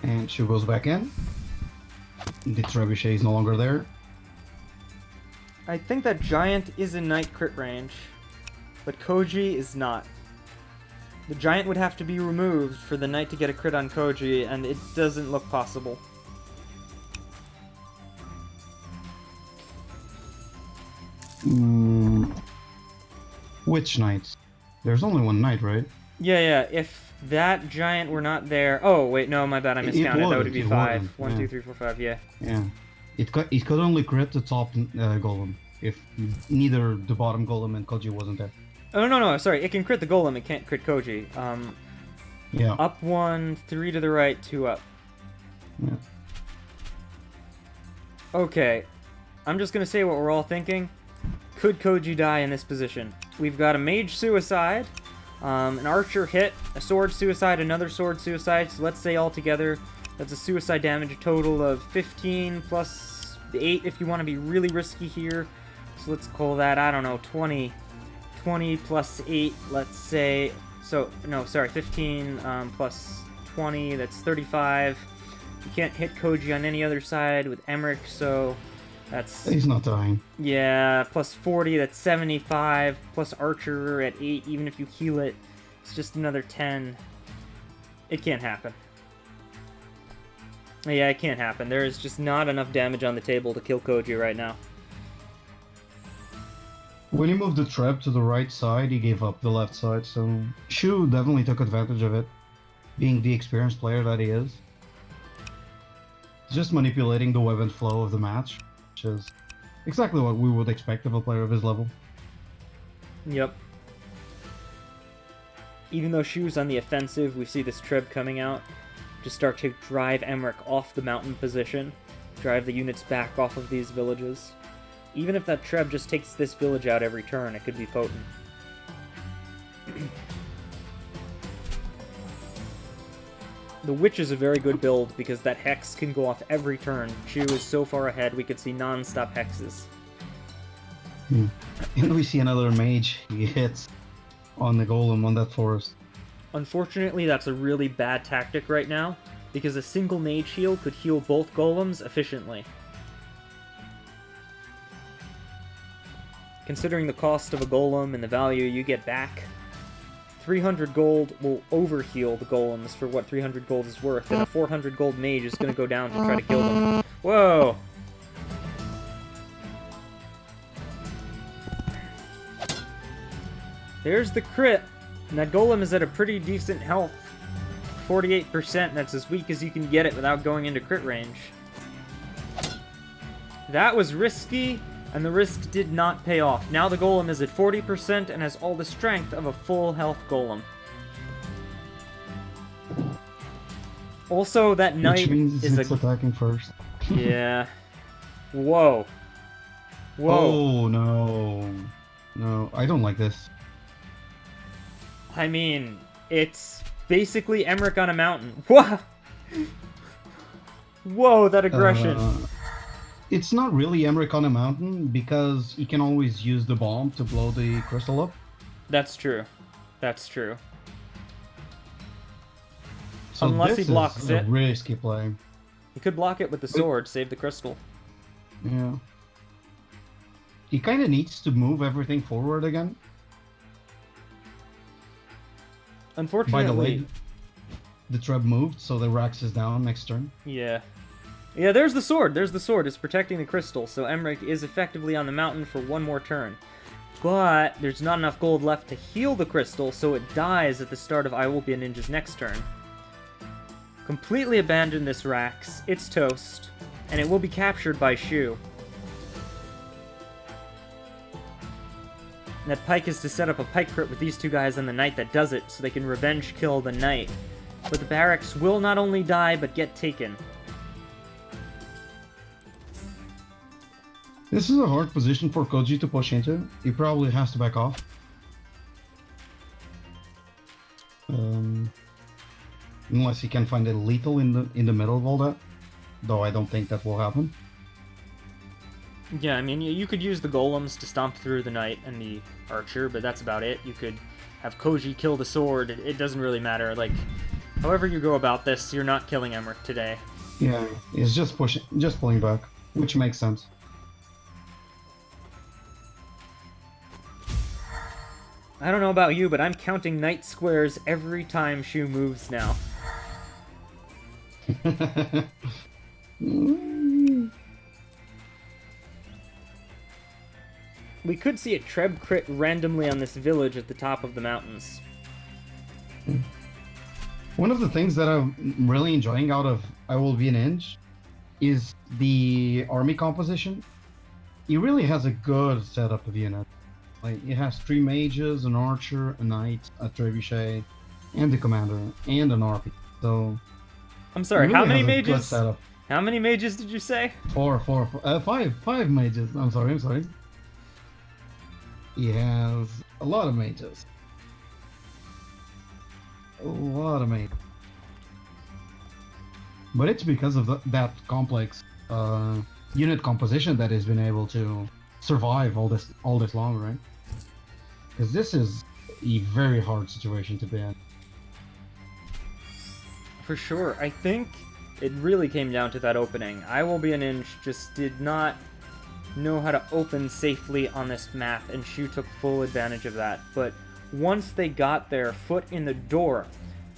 And Shu goes back in. The trebuchet is no longer there. I think that Giant is in Knight crit range, but Koji is not. The Giant would have to be removed for the Knight to get a crit on Koji, and it doesn't look possible. Which knight? There's only one knight, right? Yeah, if that Giant were not there... Oh, wait, no, my bad, I miscounted. That would be 5. 1, 2, 3, 4, 5, yeah. Yeah. It could only crit the top golem if neither the bottom golem and Koji wasn't there. Oh, no, sorry, it can crit the Golem, it can't crit Koji. Yeah. Up 1, 3 to the right, 2 up. Yeah. Okay, I'm just gonna say what we're all thinking. Could Koji die in this position? We've got a Mage Suicide, an Archer hit, a Sword Suicide, another Sword Suicide, so let's say altogether that's a suicide damage total of 15 plus 8 if you want to be really risky here. So let's call that, I don't know, 20 plus 8, let's say, so, no, sorry, 15 plus 20, that's 35. You can't hit Koji on any other side with Emmerich, so that's... He's not dying. Yeah, plus 40, that's 75, plus Archer at 8, even if you heal it, it's just another 10. It can't happen. Yeah, it can't happen. There is just not enough damage on the table to kill Koji right now. When he moved the trap to the right side, he gave up the left side, so Shu definitely took advantage of it, being the experienced player that he is. Just manipulating the weapon flow of the match, which is exactly what we would expect of a player of his level. Yep. Even though Shu's on the offensive, we see this Treb coming out to start to drive Emmerich off the mountain position, drive the units back off of these villages. Even if that Treb just takes this village out every turn, it could be potent. The Witch is a very good build because that Hex can go off every turn. Shu is so far ahead, we could see non-stop Hexes. And we see another mage he hits on the golem on that forest. Unfortunately, that's a really bad tactic right now, because a single mage heal could heal both golems efficiently. Considering the cost of a golem and the value you get back, 300 gold will overheal the golems for what 300 gold is worth, and a 400 gold mage is going to go down to try to kill them. Whoa! There's the crit, and that golem is at a pretty decent health. 48%, that's as weak as you can get it without going into crit range. That was risky, and the risk did not pay off. Now the golem is at 40% and has all the strength of a full health golem. Also, that knight Which means is it's attacking first. Yeah. Whoa. Whoa. Oh, no. No, I don't like this. I mean, it's basically Emmerich on a mountain. Whoa! Whoa, that aggression. It's not really Emmerich on a mountain because he can always use the bomb to blow the crystal up. That's true. That's true. So Unless this he blocks is it. a risky play. He could block it with the sword, save the crystal. Yeah. He kind of needs to move everything forward again. Unfortunately... By the way, the trap moved, so the Rax is down next turn. Yeah. Yeah, there's the sword. There's the sword. It's protecting the crystal, so Emmerich is effectively on the mountain for one more turn. But there's not enough gold left to heal the crystal, so it dies at the start of IwillBeaNinj's next turn. Completely abandon this Rax. It's toast. And it will be captured by Shu. And that Pike is to set up a Pike crit with these two guys and the Knight that does it, so they can revenge kill the Knight. But the barracks will not only die, but get taken. This is a hard position for Koji to push into. He probably has to back off. Unless he can find a lethal in the middle of all that. Though I don't think that will happen. Yeah, I mean, you could use the golems to stomp through the knight and the archer, but that's about it. You could have Koji kill the sword. It doesn't really matter. Like, however you go about this, you're not killing Emmerich today. Yeah, he's just pulling back, which makes sense. I don't know about you, but I'm counting knight squares every time Shu moves now. We could see a Treb crit randomly on this village at the top of the mountains. One of the things that I'm really enjoying out of IwillBeaNinj is the army composition. He really has a good setup of unit. Like, it has 3 mages, an archer, a knight, a trebuchet, and the commander, and an RP. So... I'm sorry, really how many has a good mages? setup. How many mages did you say? Five mages. I'm sorry. He has a lot of mages. A lot of mages. But it's because of that complex unit composition that has been able to survive all this long, right? Because this is a very hard situation to be in. For sure. I think it really came down to that opening. IwillBeaNinj just did not know how to open safely on this map, and Shu took full advantage of that. But once they got their foot in the door,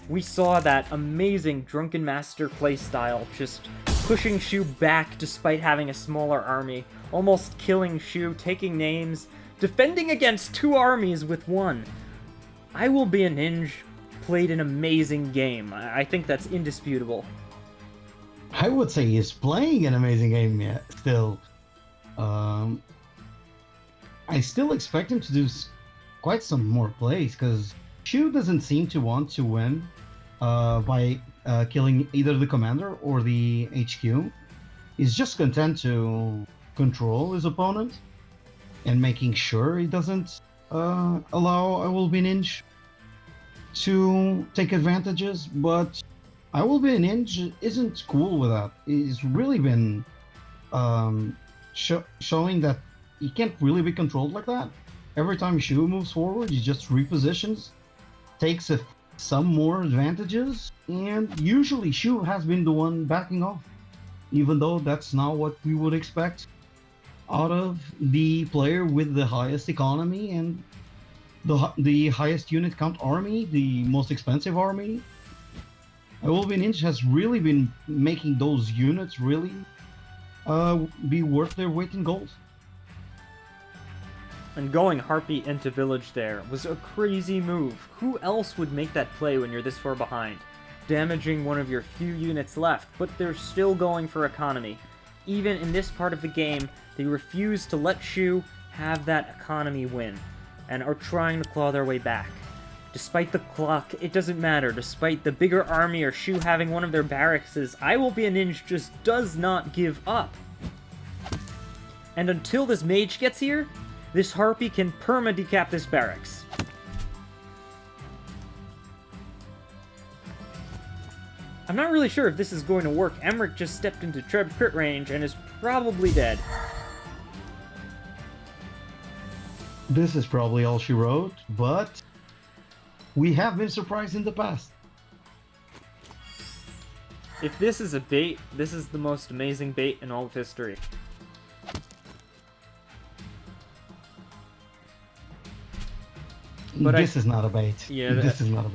we saw that amazing Drunken Master playstyle, just pushing Shu back despite having a smaller army, almost killing Shu, taking names, defending against 2 armies with 1. IwillBeaNinj played an amazing game. I think that's indisputable. I would say he's playing an amazing game yet, still. I still expect him to do quite some more plays, because Shu doesn't seem to want to win by killing either the commander or the HQ. He's just content to control his opponent and making sure he doesn't allow IwillBeaNinj to take advantages, but IwillBeaNinj isn't cool with that. He's really been showing that he can't really be controlled like that. Every time Shu moves forward, he just repositions, takes a some more advantages, and usually Shu has been the one backing off, even though that's not what we would expect out of the player with the highest economy and the highest unit count army, the most expensive army. IwillBeaNinj has really been making those units really be worth their weight in gold. And going Harpy into village there was a crazy move. Who else would make that play when you're this far behind? Damaging one of your few units left, but they're still going for economy. Even in this part of the game, they refuse to let Shu have that economy win, and are trying to claw their way back. Despite the clock, it doesn't matter. Despite the bigger army or Shu having one of their barracks, IwillBeaNinj just does not give up. And until this mage gets here, this Harpy can perma-decap this barracks. I'm not really sure if this is going to work. Emmerich just stepped into Treb crit range and is probably dead. This is probably all she wrote, but we have been surprised in the past. If this is a bait, this is the most amazing bait in all of history. But this is not a bait. Yeah, this is not a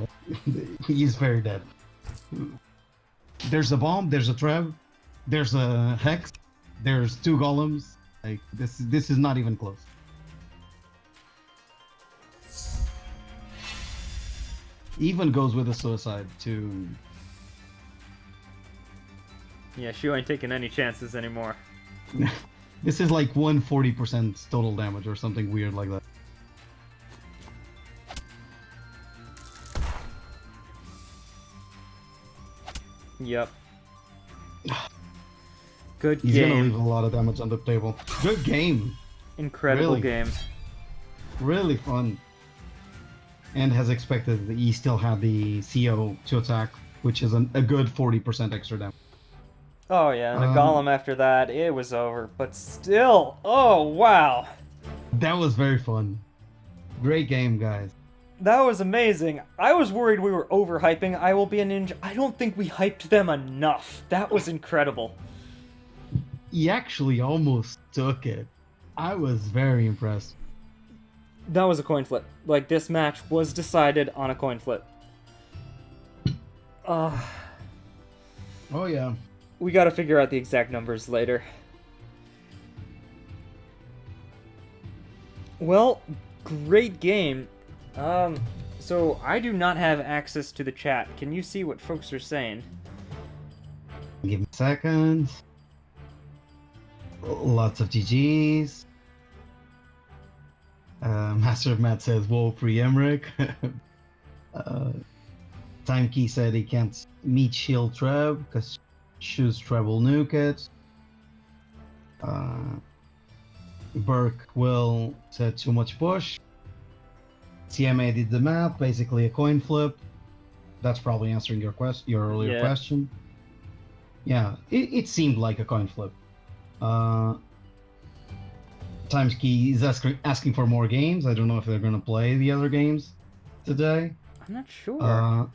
bait. He's very dead. There's a bomb, there's a treb, there's a hex, there's 2 golems. Like this is not even close. Even goes with a suicide to... Yeah, Shu ain't taking any chances anymore. This is like 140% total damage or something weird like that. Yep. Good He's game. gonna leave a lot of damage on the table. Good game. Incredible Really. game. Really fun. And as expected, he still had the CO to attack, which is a good 40% extra damage. Oh yeah, and a golem after that, it was over. But still, oh wow. That was very fun. Great game, guys. That was amazing. I was worried we were overhyping IwillBeaNinj. I don't think we hyped them enough. That was incredible. He actually almost took it. I was very impressed. That was a coin flip. Like, this match was decided on a coin flip. Oh yeah. We gotta figure out the exact numbers later. Well, great game. So I do not have access to the chat. Can you see what folks are saying? Give me a second. Lots of GGs. Master of Matt says, whoa, free Emmerich. Time Key said he can't meet Shield Treb because Shu's treble nuke it. Burke Will said too much push. CMA did the math, basically a coin flip. That's probably answering your earlier question. Yeah, it seemed like a coin flip. Timeskey is asking for more games. I don't know if they're going to play the other games today. I'm not sure.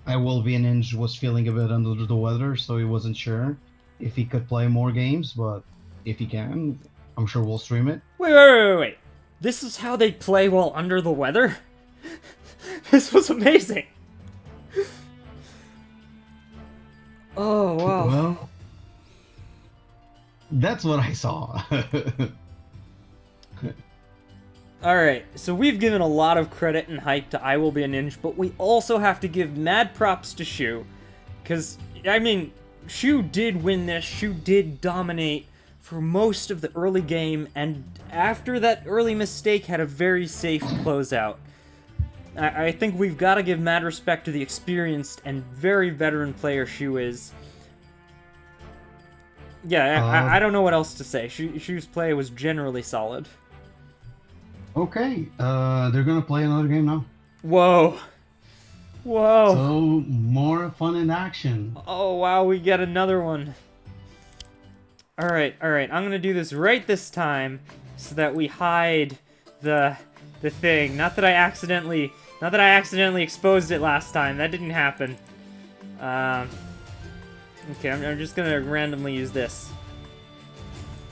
IwillBeaNinj was feeling a bit under the weather, so he wasn't sure if he could play more games, but if he can, I'm sure we'll stream it. Wait. This is how they play while under the weather? This was amazing. Oh, wow. Well, that's what I saw. Alright, so we've given a lot of credit and hype to IwillBeaNinj, but we also have to give mad props to Shu. Because, I mean, Shu did win this, Shu did dominate for most of the early game, and after that early mistake had a very safe closeout. I think we've got to give mad respect to the experienced and very veteran player Shu is. Yeah, I don't know what else to say. Shu's play was generally solid. Okay, they're gonna play another game now. Whoa. So, more fun in action. Oh, wow, we get another one. Alright, I'm gonna do this right this time so that we hide the the thing. Not that I accidentally exposed it last time. That didn't happen. Okay, I'm just gonna randomly use this.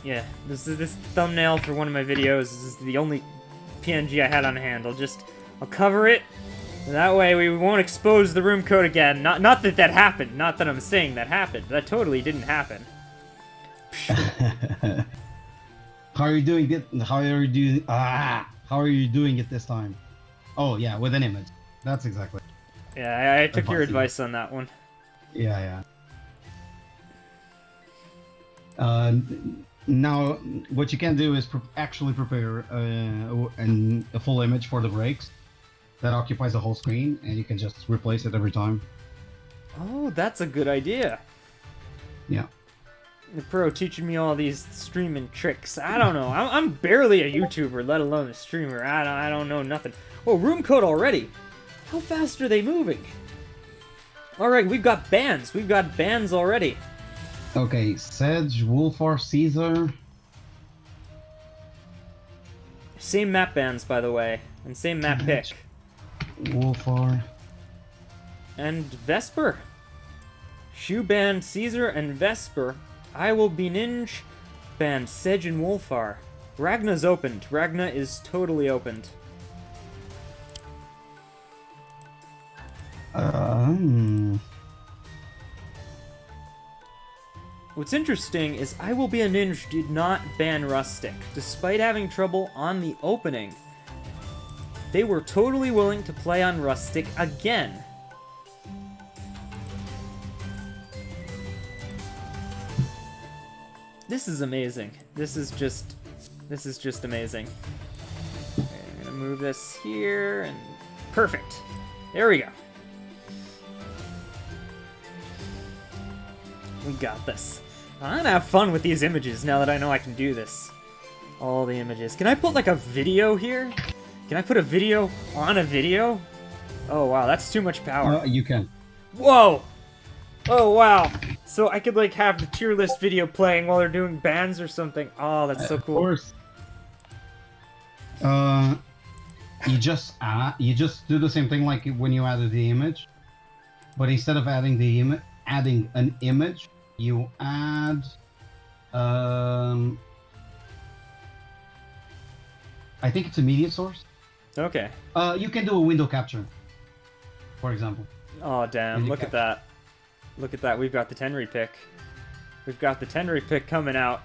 Yeah, this thumbnail for one of my videos. This is the only PNG I had on hand. I'll cover it. That way we won't expose the room code again. Not that that happened. Not that I'm saying that happened. That totally didn't happen. How are you doing it? How are you doing it this time? Oh yeah, with an image. That's exactly. Yeah, I took your advice on that one. Yeah. Now, what you can do is actually prepare a full image for the breaks that occupies the whole screen, and you can just replace it every time. Oh, that's a good idea. Yeah. The pro teaching me all these streaming tricks. I don't know. I'm barely a YouTuber, let alone a streamer. I don't know nothing. Oh, room code already. How fast are they moving? All right, we've got bands. We've got bands already. Okay, Sedge, Wolfar, Caesar. Same map bands, by the way, and same map pick. Wolfar. And Vesper. Shoe band Caesar and Vesper. IwillBeaNinj band Sedge and Wolfar. Ragna's opened. Ragna is totally opened. What's interesting is IwillBeaNinj did not ban Rustic, despite having trouble on the opening. They were totally willing to play on Rustic again. This is amazing. This is just amazing. Okay, I'm gonna move this here and perfect. There we go. We got this. I'm gonna have fun with these images now that I know I can do this. All the images. Can I put like a video here? Can I put a video on a video? Oh wow, that's too much power. You can. Whoa! Oh wow. So I could like have the tier list video playing while they're doing bands or something. Oh, that's so cool. Of course. You just do the same thing like when you added the image, but instead of adding an image, you add I think it's a media source. Okay. You can do a window capture, for example. Oh damn, look at that. Look at that, we've got the Tenry pick. We've got the Tenry pick coming out.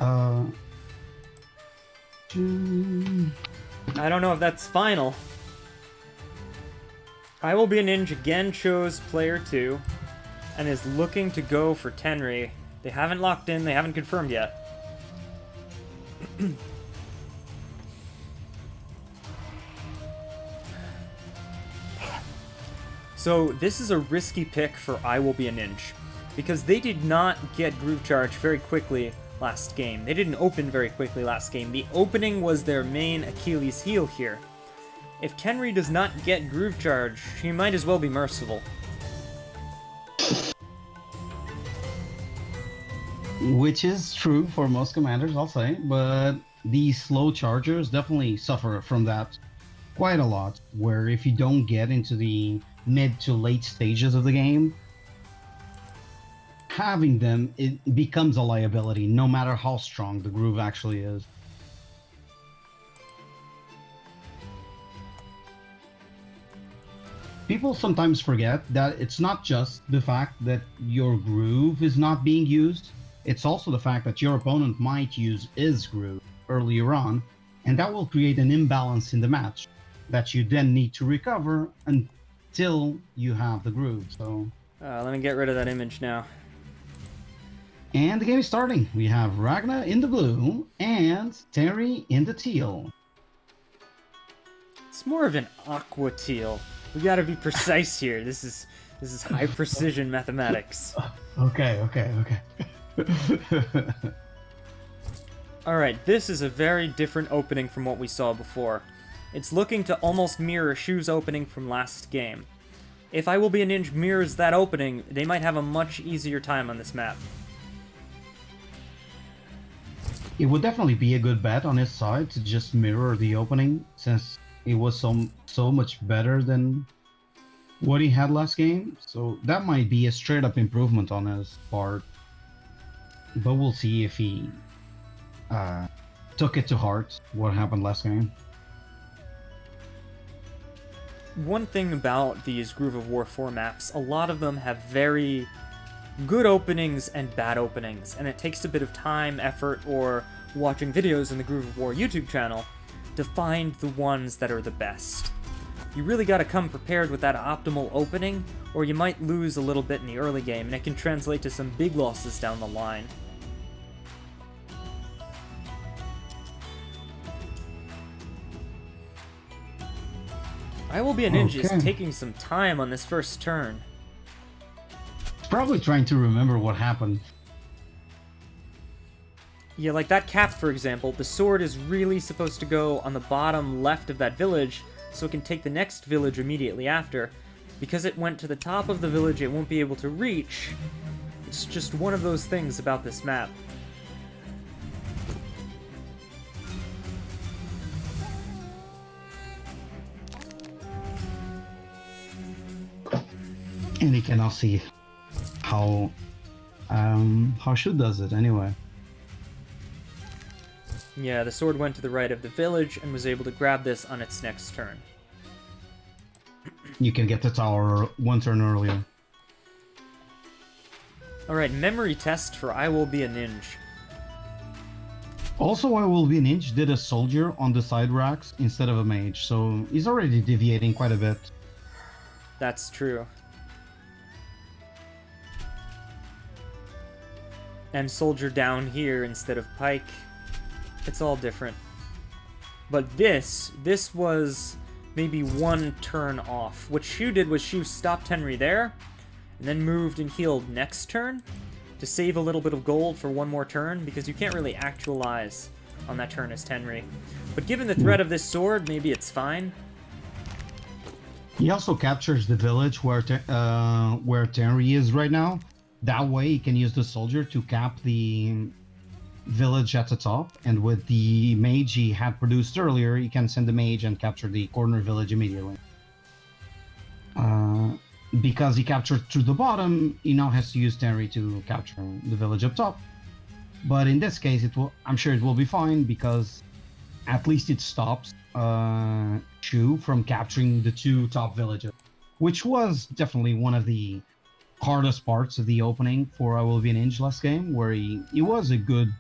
I don't know if that's final. IwillBeaNinj again chose player 2 and is looking to go for Tenry. They haven't locked in, they haven't confirmed yet. So this is a risky pick for IwillBeaNinj because they did not get Groove Charge very quickly last game. They didn't open very quickly last game. The opening was their main Achilles heel here. If Tenry does not get Groove Charge, he might as well be merciful. Which is true for most commanders, I'll say, but these slow chargers definitely suffer from that quite a lot, where if you don't get into the mid to late stages of the game, having them, it becomes a liability, no matter how strong the groove actually is. People sometimes forget that it's not just the fact that your groove is not being used, it's also the fact that your opponent might use his groove earlier on, and that will create an imbalance in the match that you then need to recover until you have the groove. So let me get rid of that image now. And the game is starting. We have Ragna in the blue and Terry in the teal. It's more of an aqua teal. We gotta be precise here. This is high precision mathematics. Okay. Alright, this is a very different opening from what we saw before. It's looking to almost mirror Shu's opening from last game. If IwillBeaNinj mirrors that opening, they might have a much easier time on this map. It would definitely be a good bet on his side to just mirror the opening, since it was so much better than what he had last game. So that might be a straight up improvement on his part. But we'll see if he took it to heart what happened last game. One thing about these Groove of War 4 maps, a lot of them have very good openings and bad openings, and it takes a bit of time, effort, or watching videos in the Groove of War YouTube channel to find the ones that are the best. You really gotta come prepared with that optimal opening, or you might lose a little bit in the early game, and it can translate to some big losses down the line. IwillBeaNinj is taking some time on this first turn. Probably trying to remember what happened. Yeah, like that cap, for example, the sword is really supposed to go on the bottom left of that village, so it can take the next village immediately after. Because it went to the top of the village, it won't be able to reach. It's just one of those things about this map. And you can now see how Shu does it anyway. Yeah, the sword went to the right of the village and was able to grab this on its next turn. You can get the tower one turn earlier. Alright, memory test for IwillBeaNinj. Also, IwillBeaNinj did a soldier on the side racks instead of a mage, so he's already deviating quite a bit. That's true. And soldier down here instead of pike. It's all different. But this was maybe one turn off. What Shu did was Shu stopped Henry there, and then moved and healed next turn to save a little bit of gold for one more turn, because you can't really actualize on that turn as Tenri. But given the threat of this sword, maybe it's fine. He also captures the village where Tenri is right now. That way he can use the soldier to cap the village at the top, and with the mage he had produced earlier, he can send the mage and capture the corner village immediately. Because he captured through the bottom, he now has to use Tenri to capture the village up top. But in this case, I'm sure it will be fine, because at least it stops Shu from capturing the two top villages, which was definitely one of the hardest parts of the opening for IwillBeaNinj last game, where he was a good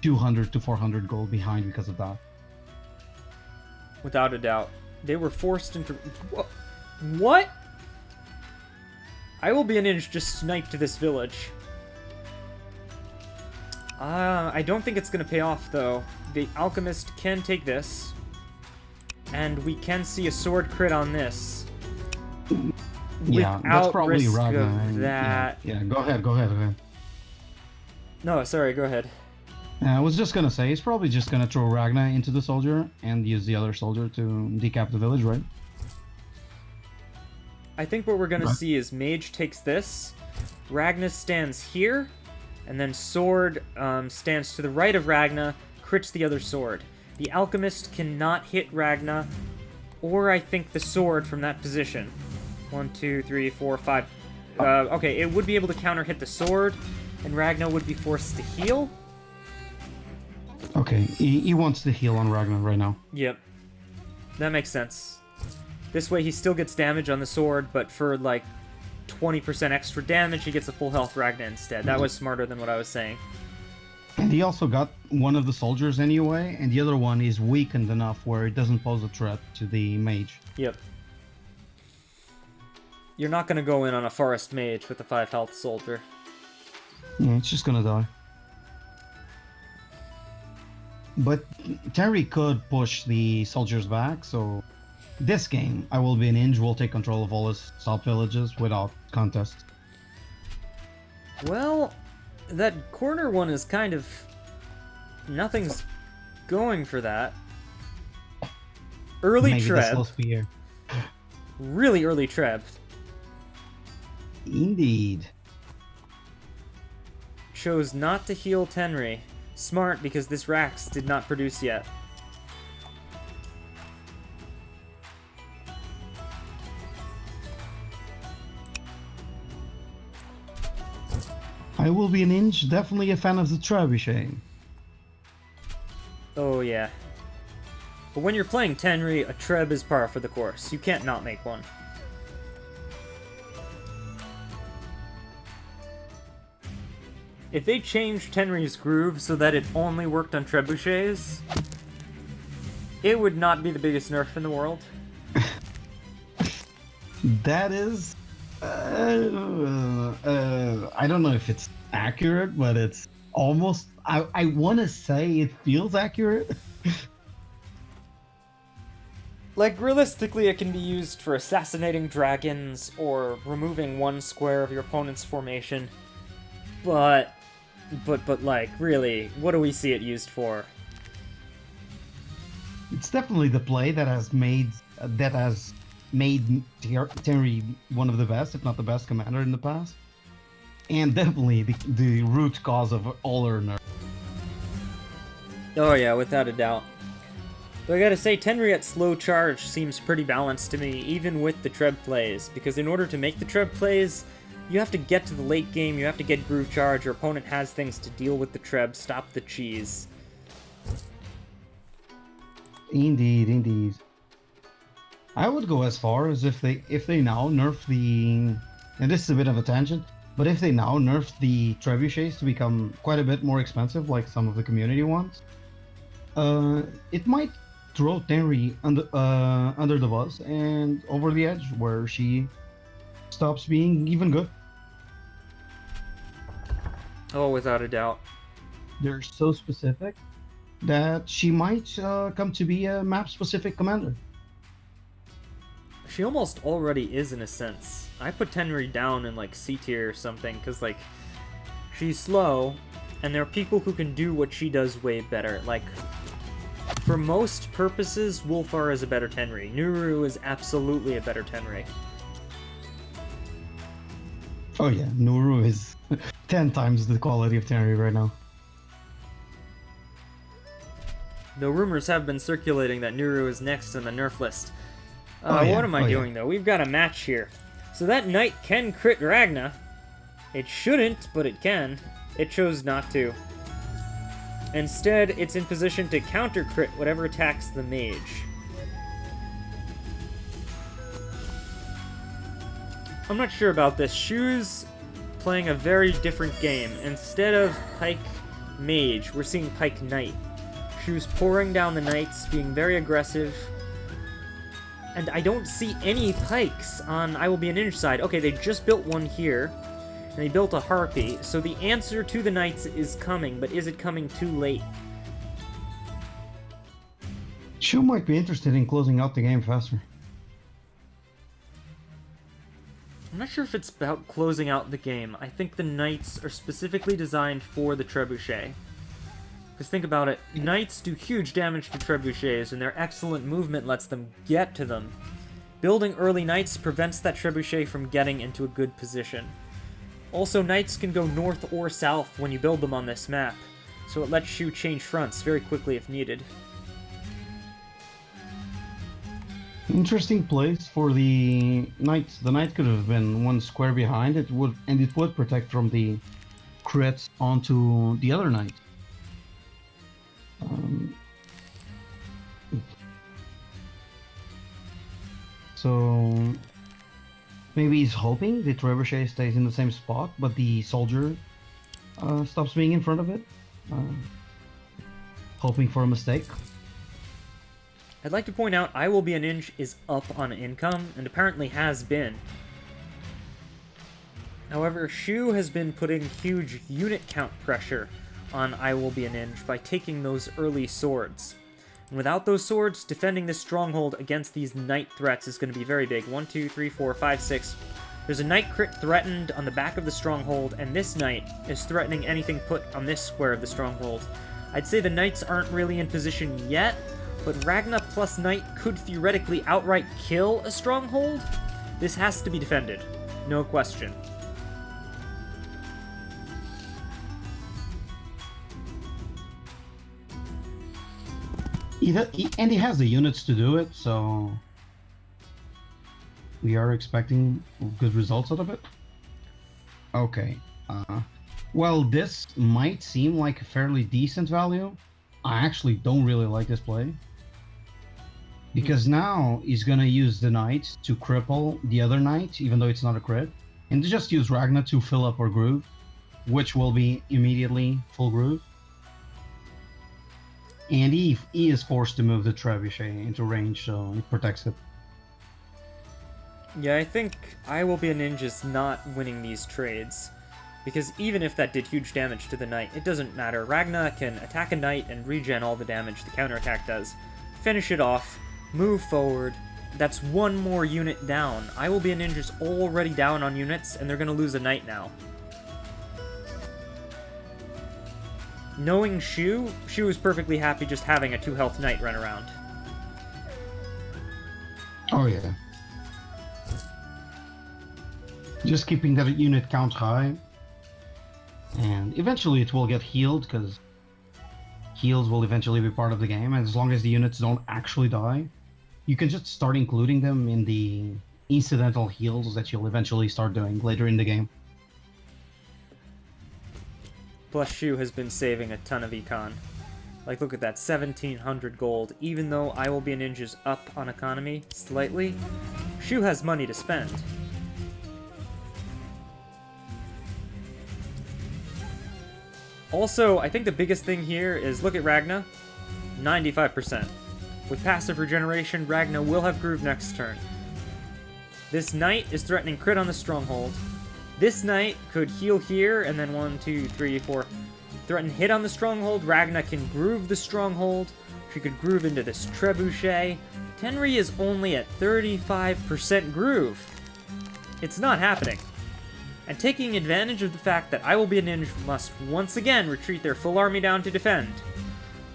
200 to 400 gold behind because of that. Without a doubt. They were forced into... What? IwillBeaNinj just sniped this village. I don't think it's going to pay off, though. The Alchemist can take this. And we can see a sword crit on this. Yeah, that's probably risk Ragnar. of that. Yeah, go ahead. No, sorry, go ahead. I was just gonna say, he's probably just gonna throw Ragnar into the soldier and use the other soldier to decap the village, right? I think what we're going to see is Mage takes this, Ragnar stands here, and then Sword stands to the right of Ragnar, crits the other sword. The Alchemist cannot hit Ragnar, or I think the sword from that position. 1, 2, 3, 4, 5. Okay, it would be able to counter hit the sword, and Ragnar would be forced to heal. Okay, he wants to heal on Ragnar right now. Yep. That makes sense. This way he still gets damage on the sword, but for like 20% extra damage, he gets a full health Ragnar instead. That was smarter than what I was saying. And he also got one of the soldiers anyway, and the other one is weakened enough where it doesn't pose a threat to the mage. Yep. You're not going to go in on a forest mage with a 5 health soldier. Yeah, it's just gonna die. But Terry could push the soldiers back, so this game, IwillBeaNinj will take control of all his top villages without contest. Well, that corner one is kind of... Nothing's going for that. Early Maybe the slow Treb. spear. Really early Treb. Indeed. Chose not to heal Tenri. Smart, because this Rax did not produce yet. IwillBeaNinj, definitely a fan of the trebuchet. Oh yeah. But when you're playing Tenri, a treb is par for the course. You can't not make one. If they changed Tenri's groove so that it only worked on trebuchets, it would not be the biggest nerf in the world. That is... I don't know if it's accurate, but it's almost... I want to say it feels accurate. Like, realistically, it can be used for assassinating dragons or removing one square of your opponent's formation. But, like, really, what do we see it used for? It's definitely the play that has made Terry one of the best, if not the best commander in the past. And definitely the root cause of all our nerfs. Oh yeah, without a doubt. But I gotta say, Tenri at slow charge seems pretty balanced to me, even with the treb plays, because in order to make the treb plays, you have to get to the late game, you have to get groove charge, your opponent has things to deal with the treb, stop the cheese. Indeed, indeed. I would go as far as if they now nerf the, and this is a bit of a tangent, but if they now nerf the trebuchets to become quite a bit more expensive, like some of the community ones, it might throw Tenri under the bus and over the edge, where she stops being even good. Oh, without a doubt. They're so specific that she might come to be a map-specific commander. She almost already is, in a sense. I put Tenri down in, like, C tier or something, because, like, she's slow, and there are people who can do what she does way better. Like, for most purposes, Wolfar is a better Tenri. Nuru is absolutely a better Tenri. Oh yeah, Nuru is 10 times the quality of Tenri right now. Though rumors have been circulating that Nuru is next on the nerf list. Oh, yeah. What am I Oh, yeah. doing, though? We've got a match here. So that knight can crit Ragna. It shouldn't, but it can. It chose not to. Instead, it's in position to counter crit whatever attacks the mage. I'm not sure about this. Shu's playing a very different game. Instead of Pike Mage, we're seeing Pike Knight. Shu's pouring down the knights, being very aggressive. And I don't see any pikes on IwillBeaNinj side. Okay, they just built one here, and they built a harpy, so the answer to the knights is coming, but is it coming too late? Shu might be interested in closing out the game faster. I'm not sure if it's about closing out the game. I think the knights are specifically designed for the trebuchet. Because think about it, knights do huge damage to trebuchets, and their excellent movement lets them get to them. Building early knights prevents that trebuchet from getting into a good position. Also, knights can go north or south when you build them on this map, so it lets Shu change fronts very quickly if needed. Interesting place for the knight. The knight could have been one square behind it, and it would protect from the crits onto the other knight. So maybe he's hoping the trebuchet stays in the same spot, but the soldier stops being in front of it. Hoping for a mistake. I'd like to point out IwillBeaNinj is up on income, and apparently has been. However, Shu has been putting huge unit count pressure on IwillBeaNinj by taking those early swords. And without those swords, defending this stronghold against these knight threats is going to be very big. 1, 2, 3, 4, 5, 6. There's a knight crit threatened on the back of the stronghold, and this knight is threatening anything put on this square of the stronghold. I'd say the knights aren't really in position yet, but Ragna plus knight could theoretically outright kill a stronghold. This has to be defended. No question. And he has the units to do it, so we are expecting good results out of it. Okay. Well, this might seem like a fairly decent value. I actually don't really like this play. Because now he's gonna use the knight to cripple the other knight, even though it's not a crit. And just use Ragna to fill up our groove, which will be immediately full groove. And he is forced to move the trebuchet into range, so it protects it. Yeah, I think IwillBeaNinj is not winning these trades. Because even if that did huge damage to the knight, it doesn't matter. Ragna can attack a knight and regen all the damage the counterattack does. Finish it off, move forward. That's one more unit down. IwillBeaNinj is already down on units, and they're going to lose a knight now. Knowing Shu is perfectly happy just having a 2-health knight run around. Oh yeah. Just keeping that unit count high. And eventually it will get healed, because heals will eventually be part of the game, and as long as the units don't actually die, you can just start including them in the incidental heals that you'll eventually start doing later in the game. Plus Shu has been saving a ton of econ. Like, look at that, 1,700 gold. Even though IwillBeaNinj is up on economy slightly, Shu has money to spend. Also, I think the biggest thing here is, look at Ragna, 95%. With passive regeneration, Ragna will have groove next turn. This knight is threatening crit on the stronghold. This knight could heal here, and then 1, 2, 3, 4. Threaten hit on the stronghold. Ragna can groove the stronghold. She could groove into this trebuchet. Tenri is only at 35% groove. It's not happening. And taking advantage of the fact that IwillBeaNinj must once again retreat their full army down to defend,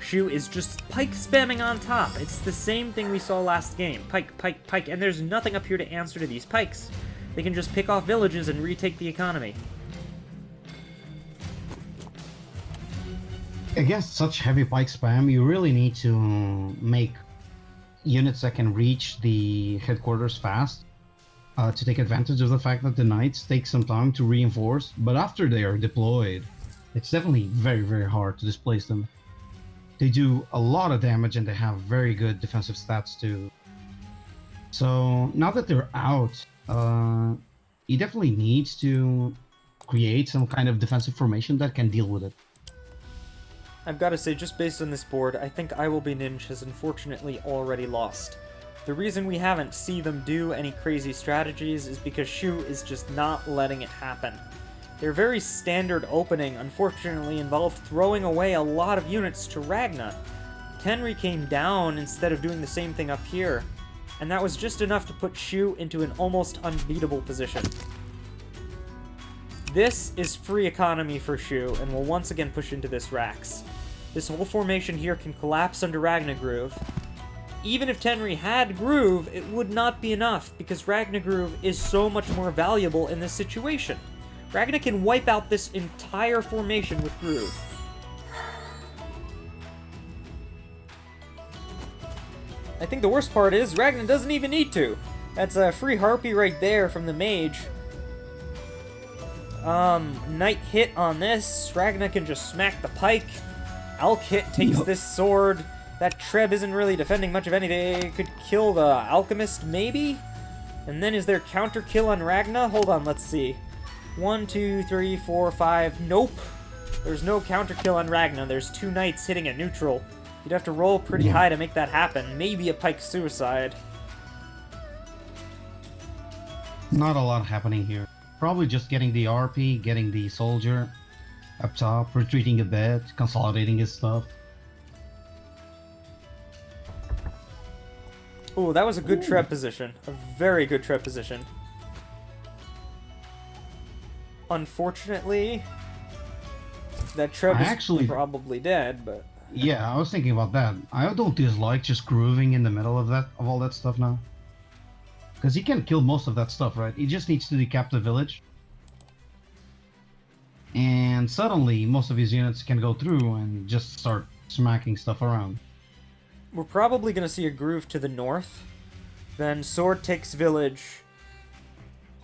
Shu is just pike spamming on top. It's the same thing we saw last game. Pike, pike, pike, and there's nothing up here to answer to these pikes. They can just pick off villages and retake the economy. Against such heavy pike spam, you really need to make units that can reach the headquarters fast. To take advantage of the fact that the knights take some time to reinforce, but after they are deployed, it's definitely very, very hard to displace them. They do a lot of damage and they have very good defensive stats too. So now that they're out, he definitely needs to create some kind of defensive formation that can deal with it. I've got to say, just based on this board, I think IwillBeaNinj has unfortunately already lost. The reason we haven't seen them do any crazy strategies is because Shu is just not letting it happen. Their very standard opening unfortunately involved throwing away a lot of units to Ragna. Tenri came down instead of doing the same thing up here, and that was just enough to put Shu into an almost unbeatable position. This is free economy for Shu, and will once again push into this Rax. This whole formation here can collapse under Ragna Groove. Even if Tenri had Groove, it would not be enough, because Ragna Groove is so much more valuable in this situation. Ragna can wipe out this entire formation with Groove. I think the worst part is, Ragna doesn't even need to. That's a free Harpy right there from the Mage. Knight hit on this. Ragna can just smack the pike. Alk hit takes this sword. That Treb isn't really defending much of anything. It could kill the Alchemist, maybe? And then is there counter kill on Ragna? Hold on, let's see. 1, 2, 3, 4, 5. Nope. There's no counter kill on Ragna. There's 2 knights hitting at neutral. You'd have to roll pretty high to make that happen. Maybe a pike suicide. Not a lot happening here. Probably just getting the RP, getting the soldier up top, retreating a bit, consolidating his stuff. Ooh, that was a good treb position. A very good treb position. Unfortunately, that treb is probably dead, but... Yeah, I was thinking about that. I don't dislike just grooving in the middle of all that stuff now. Because he can kill most of that stuff, right? He just needs to decap the village. And suddenly, most of his units can go through and just start smacking stuff around. we're probably going to see a groove to the north. Then sword takes village.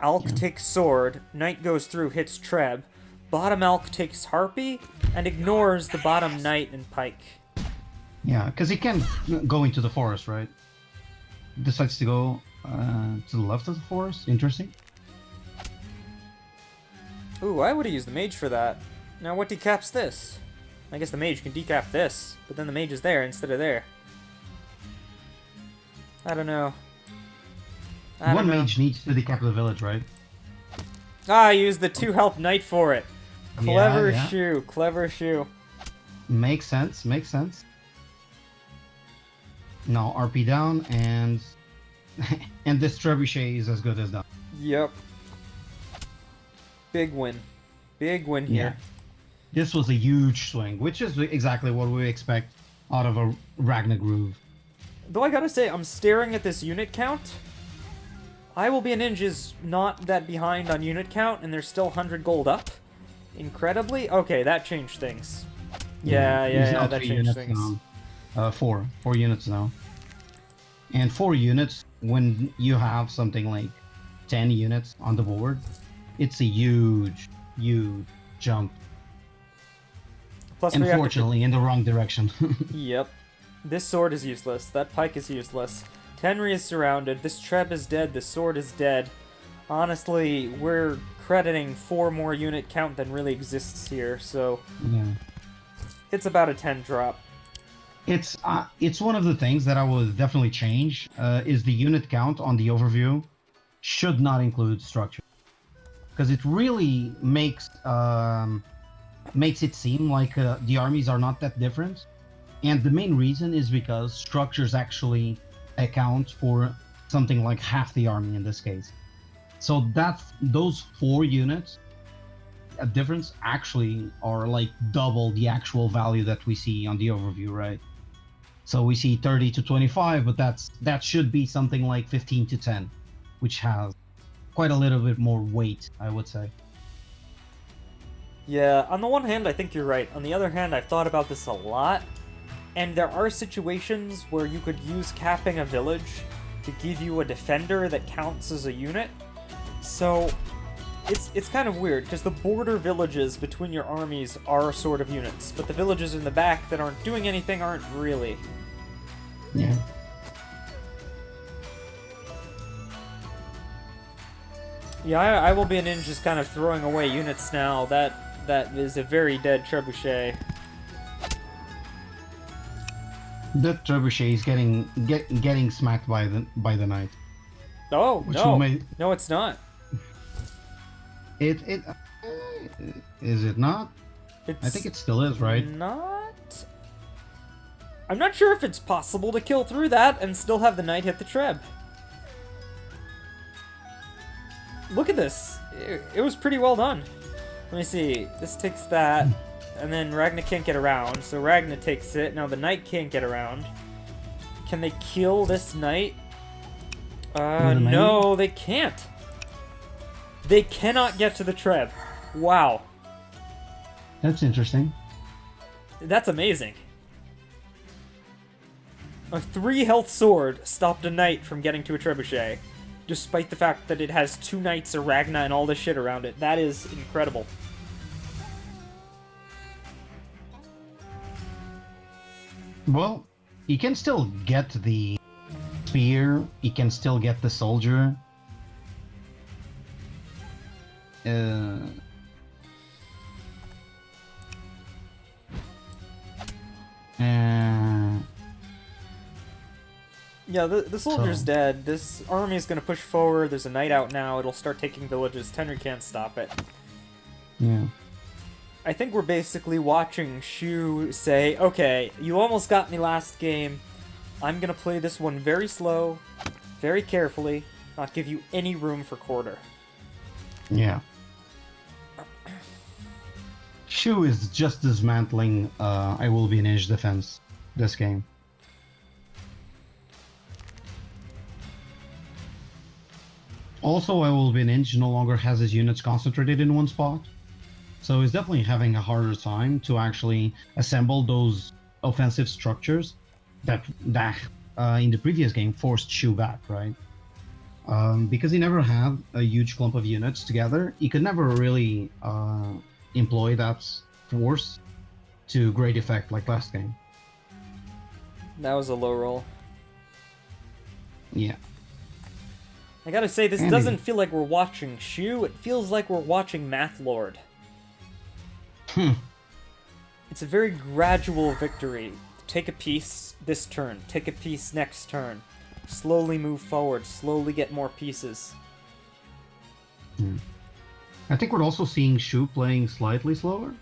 Alk takes sword. Knight goes through, hits Treb. Bottom Alk takes Harpy and ignores the bottom Knight and Pike. Yeah, because he can't go into the forest, right? Decides to go to the left of the forest. Interesting. Ooh, I would have used the mage for that. Now what decaps this? I guess the mage can decap this, but then the mage is there instead of there. I don't know. One mage needs to decap the village, right? Ah, I used the 2 health knight for it. Clever Yeah. shoe, clever shoe. Makes sense, makes sense. Now RP down, and and this trebuchet is as good as done. Yep. Big win. Big win here. This was a huge swing, which is exactly what we expect out of a Ragnar groove. Though I gotta say, I'm staring at this unit count. IwillBeaNinj is not that behind on unit count, and they're still 100 gold up. Incredibly. Okay, that changed things. Yeah, He's now that 3 changed units things. now. 4 units now. And 4 units, when you have something like 10 units on the board, it's a huge jump. Plus, we have to... Unfortunately, in the wrong direction. Yep. This sword is useless. That pike is useless. Tenri is surrounded. This Treb is dead. This sword is dead. Honestly, we're crediting 4 more unit count than really exists here, so... Yeah. It's about a 10 drop. It's one of the things that I would definitely change, is the unit count on the overview should not include structure. Because it really makes it seem like the armies are not that different. And the main reason is because structures actually account for something like half the army in this case. So those 4 units, a difference actually are like double the actual value that we see on the overview, right? So we see 30 to 25, but that should be something like 15 to 10, which has quite a little bit more weight, I would say. Yeah, on the one hand, I think you're right. On the other hand, I've thought about this a lot, and there are situations where you could use capping a village to give you a defender that counts as a unit. So it's kind of weird, because the border villages between your armies are sort of units, but the villages in the back that aren't doing anything aren't really. Yeah. Yeah, IwillBeaNinj is kind of throwing away units now. That is a very dead trebuchet. That trebuchet is getting smacked by the knight. Oh, Which no. will make- No, it's not. It is it not? It's I think it still is, right? not. I'm not sure if it's possible to kill through that and still have the knight hit the treb. Look at this. It was pretty well done. Let me see. This takes that, and then Ragnar can't get around, so Ragnar takes it. Now the knight can't get around. Can they kill this knight? No, they can't. They cannot get to the treb. Wow. That's interesting. That's amazing. A 3 health sword stopped a knight from getting to a trebuchet, despite the fact that it has 2 knights, a Ragnar, and all this shit around it. That is incredible. Well, he can still get the spear. He can still get the soldier. Yeah, the soldier's dead. This army is going to push forward. There's a knight out now. It'll start taking villages. Tenri can't stop it. Yeah. I think we're basically watching Shu say, okay, you almost got me last game. I'm going to play this one very slow, very carefully, not give you any room for quarter. Yeah. Shu is just dismantling IwillBeaNinj defense this game. Also, IwillBeaNinj no longer has his units concentrated in one spot, so he's definitely having a harder time to actually assemble those offensive structures that in the previous game forced Shu back, right? Because he never had a huge clump of units together, he could never really employ that force to great effect like last game. That was a low roll. Yeah. I gotta say, this Andy. doesn't feel like we're watching Shu, it feels like we're watching Math Lord. It's a very gradual victory. Take a piece this turn, take a piece next turn. Slowly move forward, slowly get more pieces. I think we're also seeing Shu playing slightly slower,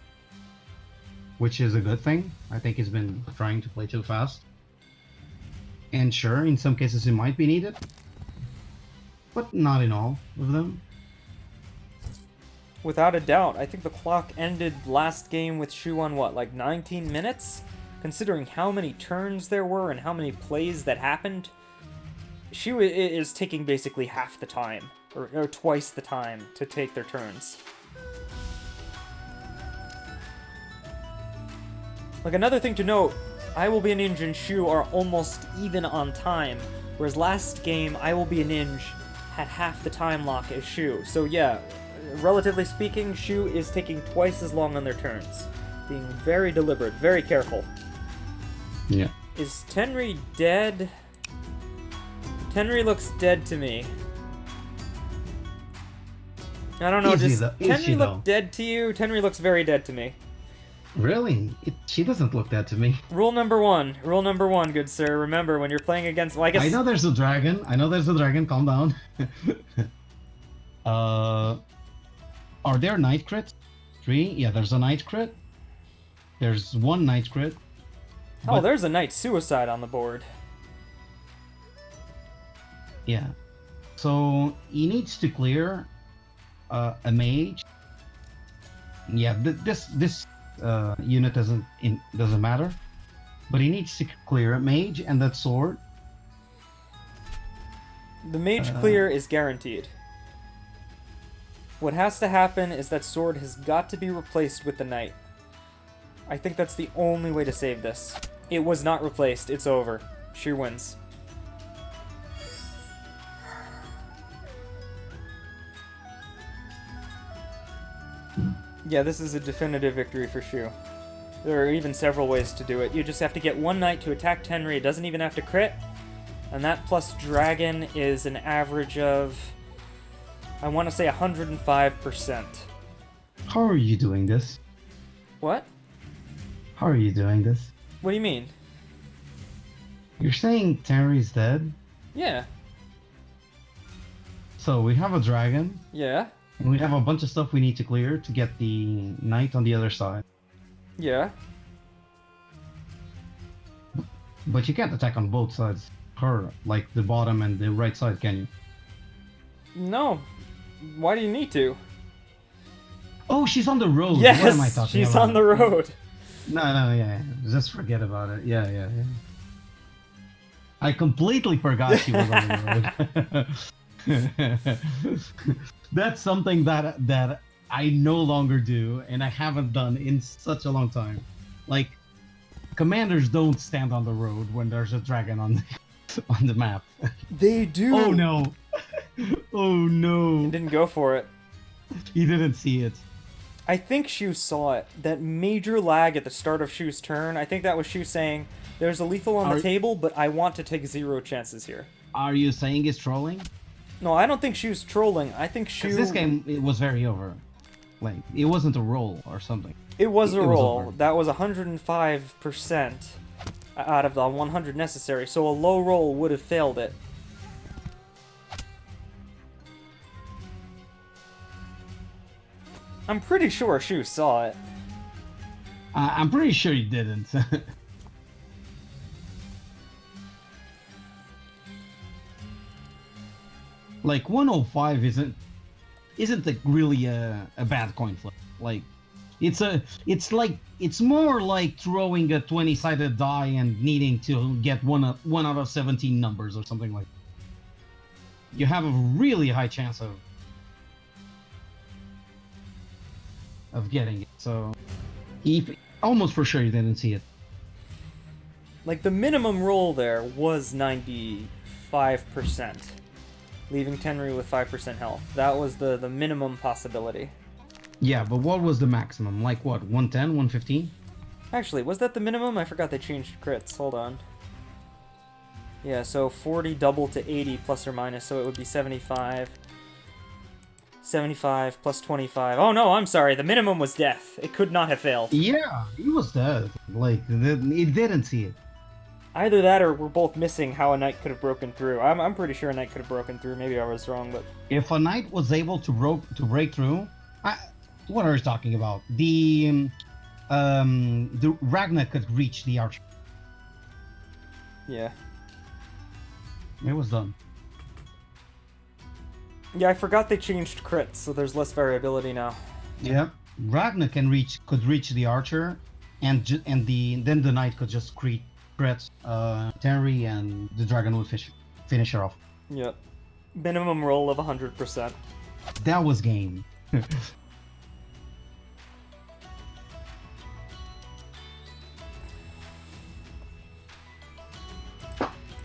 which is a good thing. I think he's been trying to play too fast. And sure, in some cases it might be needed, but not in all of them. Without a doubt, I think the clock ended last game with Shu on what, like 19 minutes? Considering how many turns there were and how many plays that happened, Shu is taking basically half the time, or twice the time, to take their turns. Like, another thing to note, IwillBeaNinj and Shu are almost even on time, whereas last game, IwillBeaNinj had half the time lock as Shu. So yeah, relatively speaking, Shu is taking twice as long on their turns. Being very deliberate, very careful. Yeah. Is Tenri dead? Tenri looks dead to me. I don't know, Is he does though? Is she Tenri though? look dead to you? Tenri looks very dead to me. Really? She doesn't look that to me. Rule number one, good sir. Remember, when you're playing against, well, I guess... I know there's a dragon. Calm down. Are there night crits? 3? Yeah, there's a night crit. There's 1 night crit. Oh, But- there's a night suicide on the board. Yeah. So he needs to clear a mage. Yeah, this unit doesn't matter, but he needs to clear a mage and that sword. The mage clear is guaranteed. What has to happen is that sword has got to be replaced with the knight. I think that's the only way to save this. It was not replaced. It's over. Shu wins. Yeah, this is a definitive victory for Shu. There are even several ways to do it. You just have to get one knight to attack Tenri. It doesn't even have to crit. And that plus dragon is an average of, I want to say 105%. How are you doing this? What? How are you doing this? What do you mean? You're saying Terry's dead? Yeah. So we have a dragon, Yeah. and we have a bunch of stuff we need to clear to get the knight on the other side. Yeah. But you can't attack on both sides. Her, like the bottom and the right side, can you? No. Why do you need to? Oh, she's on the road. Yes, What am I talking she's about? on the road. No, yeah. Just forget about it. Yeah. I completely forgot she was on the road. That's something that I no longer do, and I haven't done in such a long time. Like, commanders don't stand on the road when there's a dragon on the map. They do. Oh no! Oh no! Didn't go for it. He didn't see it. I think Shu saw it. That major lag at the start of Shu's turn, I think that was Shu saying, there's a lethal on the table, but I want to take 0 chances here. Are you saying he's trolling? No, I don't think Shu's trolling. I think Shu... Because this game, it was very over. Like, it wasn't a roll or something. It was a It was roll. over. That was 105% out of the 100 necessary, so a low roll would have failed it. I'm pretty sure Shu saw it. I'm pretty sure he didn't. Like 105 isn't like really a bad coin flip. Like it's more like throwing a 20-sided die and needing to get one out of 17 numbers or something like that. You have a really high chance of getting it. So he almost for sure he didn't see it. Like, the minimum roll there was 95%. Leaving Tenri with 5% health. That was the minimum possibility. Yeah, but what was the maximum? Like what, 110, 115? Actually, was that the minimum? I forgot they changed crits. Hold on. Yeah, so 40 double to 80 plus or minus, so it would be 75. 75 plus 25. Oh no, I'm sorry. The minimum was death. It could not have failed. Yeah, he was dead. Like, he didn't see it. Either that or we're both missing how a knight could have broken through. I'm pretty sure a knight could have broken through. Maybe I was wrong, but... If a knight was able to break through... what are you talking about? The Ragnar could reach the archer. Yeah. It was done. Yeah, I forgot they changed crits, so there's less variability now. Yeah. Ragnar could reach the archer, and then the knight could just crit Terry, and the dragon would finish her off. Yep. Minimum roll of 100%. That was game.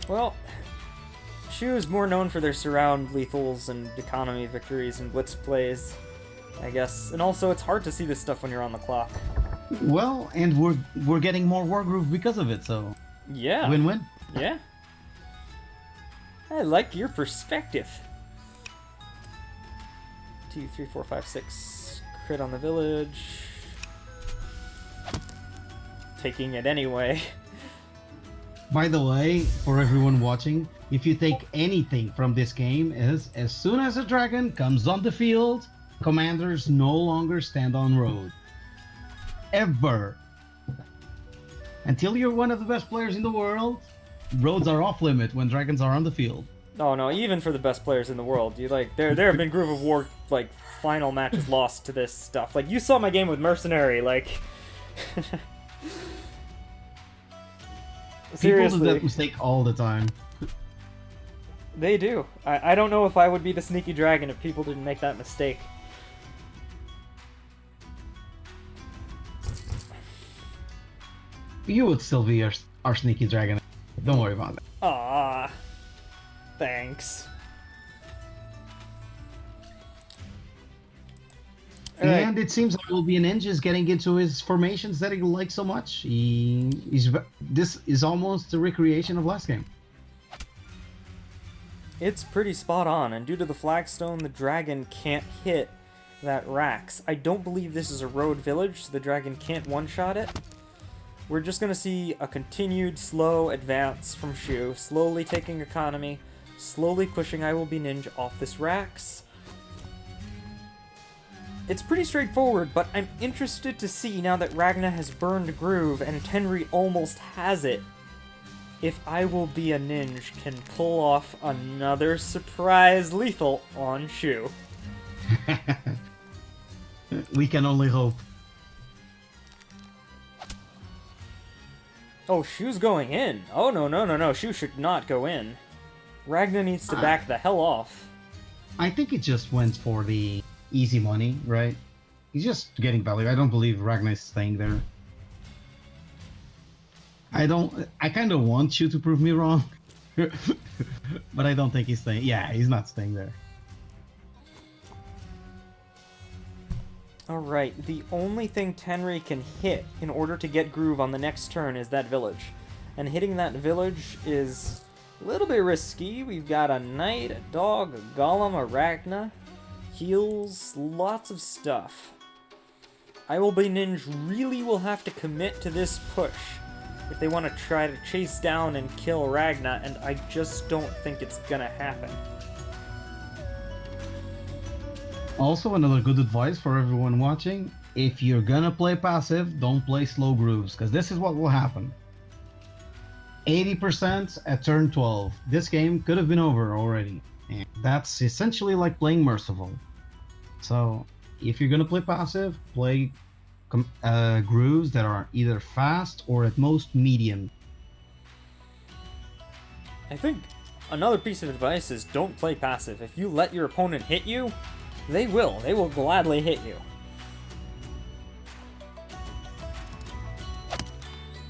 Well, Shu is more known for their surround lethals and economy victories and blitz plays, I guess. And also, it's hard to see this stuff when you're on the clock. Well, and we're getting more wargroove because of it, so... Yeah. Win-win. Yeah. I like your perspective. 2, 3, 4, 5, 6. Crit on the village. Taking it anyway. By the way, for everyone watching, if you take anything from this game is, as soon as a dragon comes on the field, commanders no longer stand on road. Ever. Until you're one of the best players in the world, roads are off limit when dragons are on the field. Oh no, even for the best players in the world, there have been Groove of War final matches lost to this stuff. Like, you saw my game with Mercenary, like... Seriously. People do that mistake all the time. They do. I don't know if I would be the sneaky dragon if people didn't make that mistake. You would still be our sneaky dragon. Don't worry about that. Ah, thanks. And it seems like IwillBeaNinj is getting into his formations that he likes so much. This is almost a recreation of last game. It's pretty spot on, and due to the flagstone, the dragon can't hit that Rax. I don't believe this is a road village, so the dragon can't one-shot it. We're just going to see a continued slow advance from Shu, slowly taking economy, slowly pushing IwillBeaNinj off this Rax. It's pretty straightforward, but I'm interested to see, now that Ragna has burned Groove and Tenri almost has it, if IwillBeaNinj can pull off another surprise lethal on Shu. We can only hope. Oh, Shu's going in. Oh, no. Shu should not go in. Ragna needs to back the hell off. I think it just went for the easy money, right? He's just getting value. I don't believe Ragnar is staying there. I kind of want you to prove me wrong. But I don't think he's staying. Yeah, he's not staying there. Alright, the only thing Tenri can hit in order to get Groove on the next turn is that village. And hitting that village is a little bit risky. We've got a knight, a dog, a golem, a Ragna, heals, lots of stuff. IwillBeaNinj really will have to commit to this push if they want to try to chase down and kill Ragna, and I just don't think it's gonna happen. Also, another good advice for everyone watching, if you're gonna play passive, don't play slow grooves, because this is what will happen. 80% at turn 12. This game could have been over already. And that's essentially like playing Merciful. So, if you're gonna play passive, play grooves that are either fast or at most medium. I think another piece of advice is don't play passive. If you let your opponent hit you, they will. They will gladly hit you.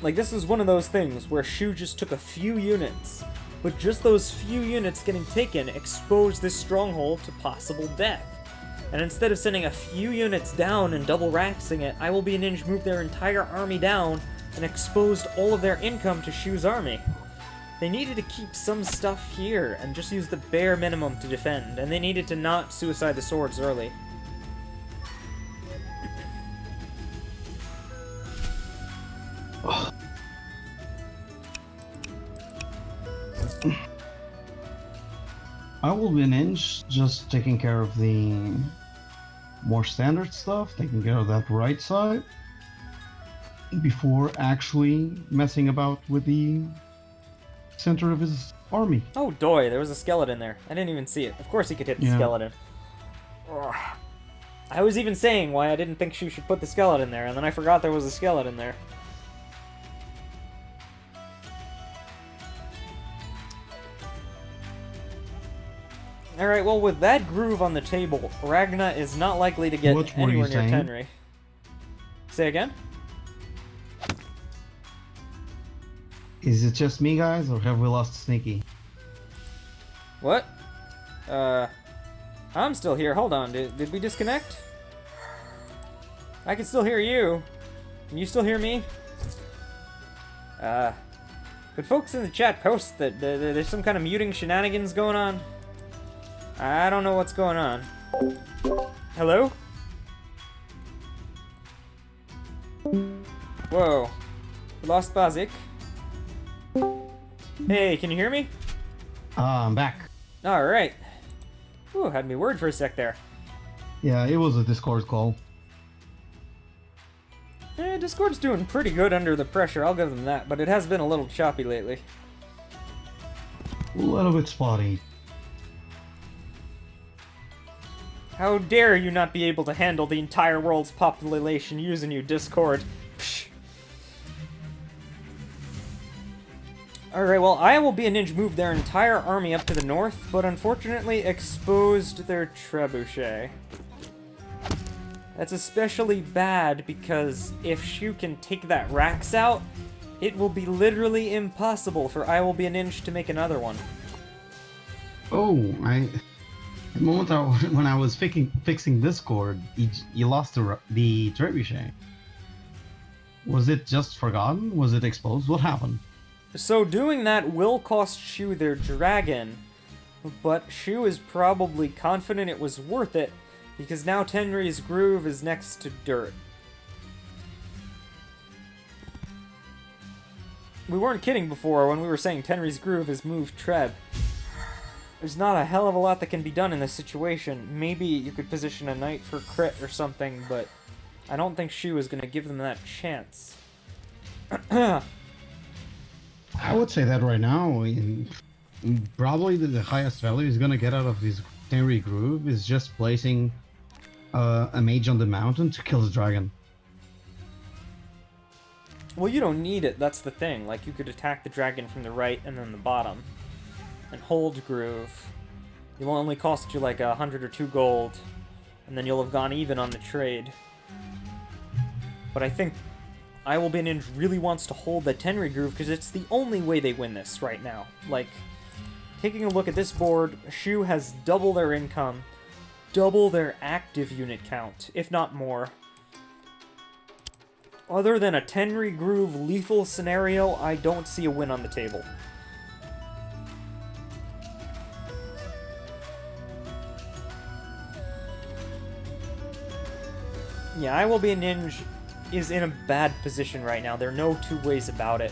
Like, this is one of those things where Shu just took a few units, but just those few units getting taken exposed this stronghold to possible death. And instead of sending a few units down and double raxing it, IwillBeaNinj moved their entire army down and exposed all of their income to Shu's army. They needed to keep some stuff here and just use the bare minimum to defend, and they needed to not suicide the swords early. IwillBeaNinj just taking care of the more standard stuff, taking care of that right side, before actually messing about with the center of his army. Oh, doy, there was a skeleton there. I didn't even see it. Of course he could hit the skeleton. Ugh. I was even saying why I didn't think Shu should put the skeleton there, and then I forgot there was a skeleton there. Alright, well, with that groove on the table, Ragna is not likely to get anywhere near Tenri. Say again? Is it just me, guys, or have we lost Sneaky? What? I'm still here. Hold on. Did we disconnect? I can still hear you. Can you still hear me? Could folks in the chat post that there's some kind of muting shenanigans going on? I don't know what's going on. Hello? Whoa. We lost Bazik. Hey, can you hear me? I'm back. Alright. Ooh, had me worried for a sec there. Yeah, it was a Discord call. Discord's doing pretty good under the pressure, I'll give them that, but it has been a little choppy lately. A little bit spotty. How dare you not be able to handle the entire world's population using you, Discord. Psh. Alright, well, IwillBeaNinj moved their entire army up to the north, but unfortunately exposed their trebuchet. That's especially bad because if Shu can take that Rax out, it will be literally impossible for IwillBeaNinj to make another one. Oh, the moment when I was fixing Discord, you lost the trebuchet. Was it just forgotten? Was it exposed? What happened? So doing that will cost Shu their dragon, but Shu is probably confident it was worth it, because now Tenri's groove is next to dirt. We weren't kidding before when we were saying Tenri's groove has moved Treb. There's not a hell of a lot that can be done in this situation. Maybe you could position a knight for crit or something, but I don't think Shu is going to give them that chance. I would say that right now, probably the highest value he's going to get out of his Tenri groove is just placing a mage on the mountain to kill the dragon. Well, you don't need it, that's the thing. Like, you could attack the dragon from the right and then the bottom. And hold groove. It will only cost you like 100 or 2 gold. And then you'll have gone even on the trade. But I think IwillBeaNinj really wants to hold the Tenri groove because it's the only way they win this right now. Like, taking a look at this board, Shu has double their income, double their active unit count, if not more. Other than a Tenri groove lethal scenario, I don't see a win on the table. Yeah, IwillBeaNinj is in a bad position right now. There are no two ways about it.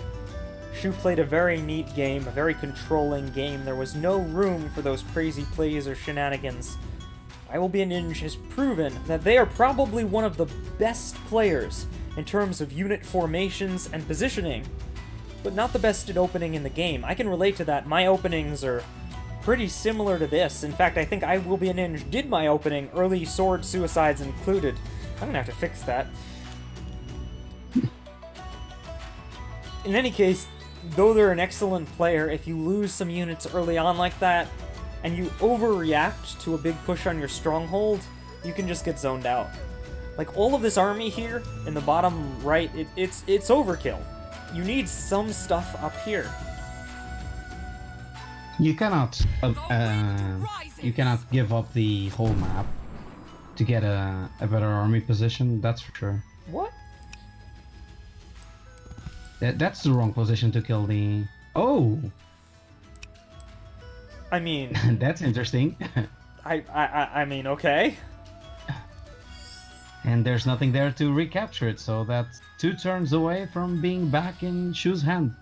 Shu played a very neat game, a very controlling game. There was no room for those crazy plays or shenanigans. IwillBeaNinj has proven that they are probably one of the best players in terms of unit formations and positioning, but not the best at opening in the game. I can relate to that. My openings are pretty similar to this. In fact, I think IwillBeaNinj did my opening, early sword suicides included. I'm gonna have to fix that. In any case, though they're an excellent player, if you lose some units early on like that, and you overreact to a big push on your stronghold, you can just get zoned out. Like, all of this army here, in the bottom right, it's overkill. you need some stuff up here. You cannot give up the whole map to get a better army position. That's for sure. What? That's the wrong position to kill the. Oh. I mean, that's interesting. I mean, okay. And there's nothing there to recapture it, so that's 2 turns away from being back in Shu's hand.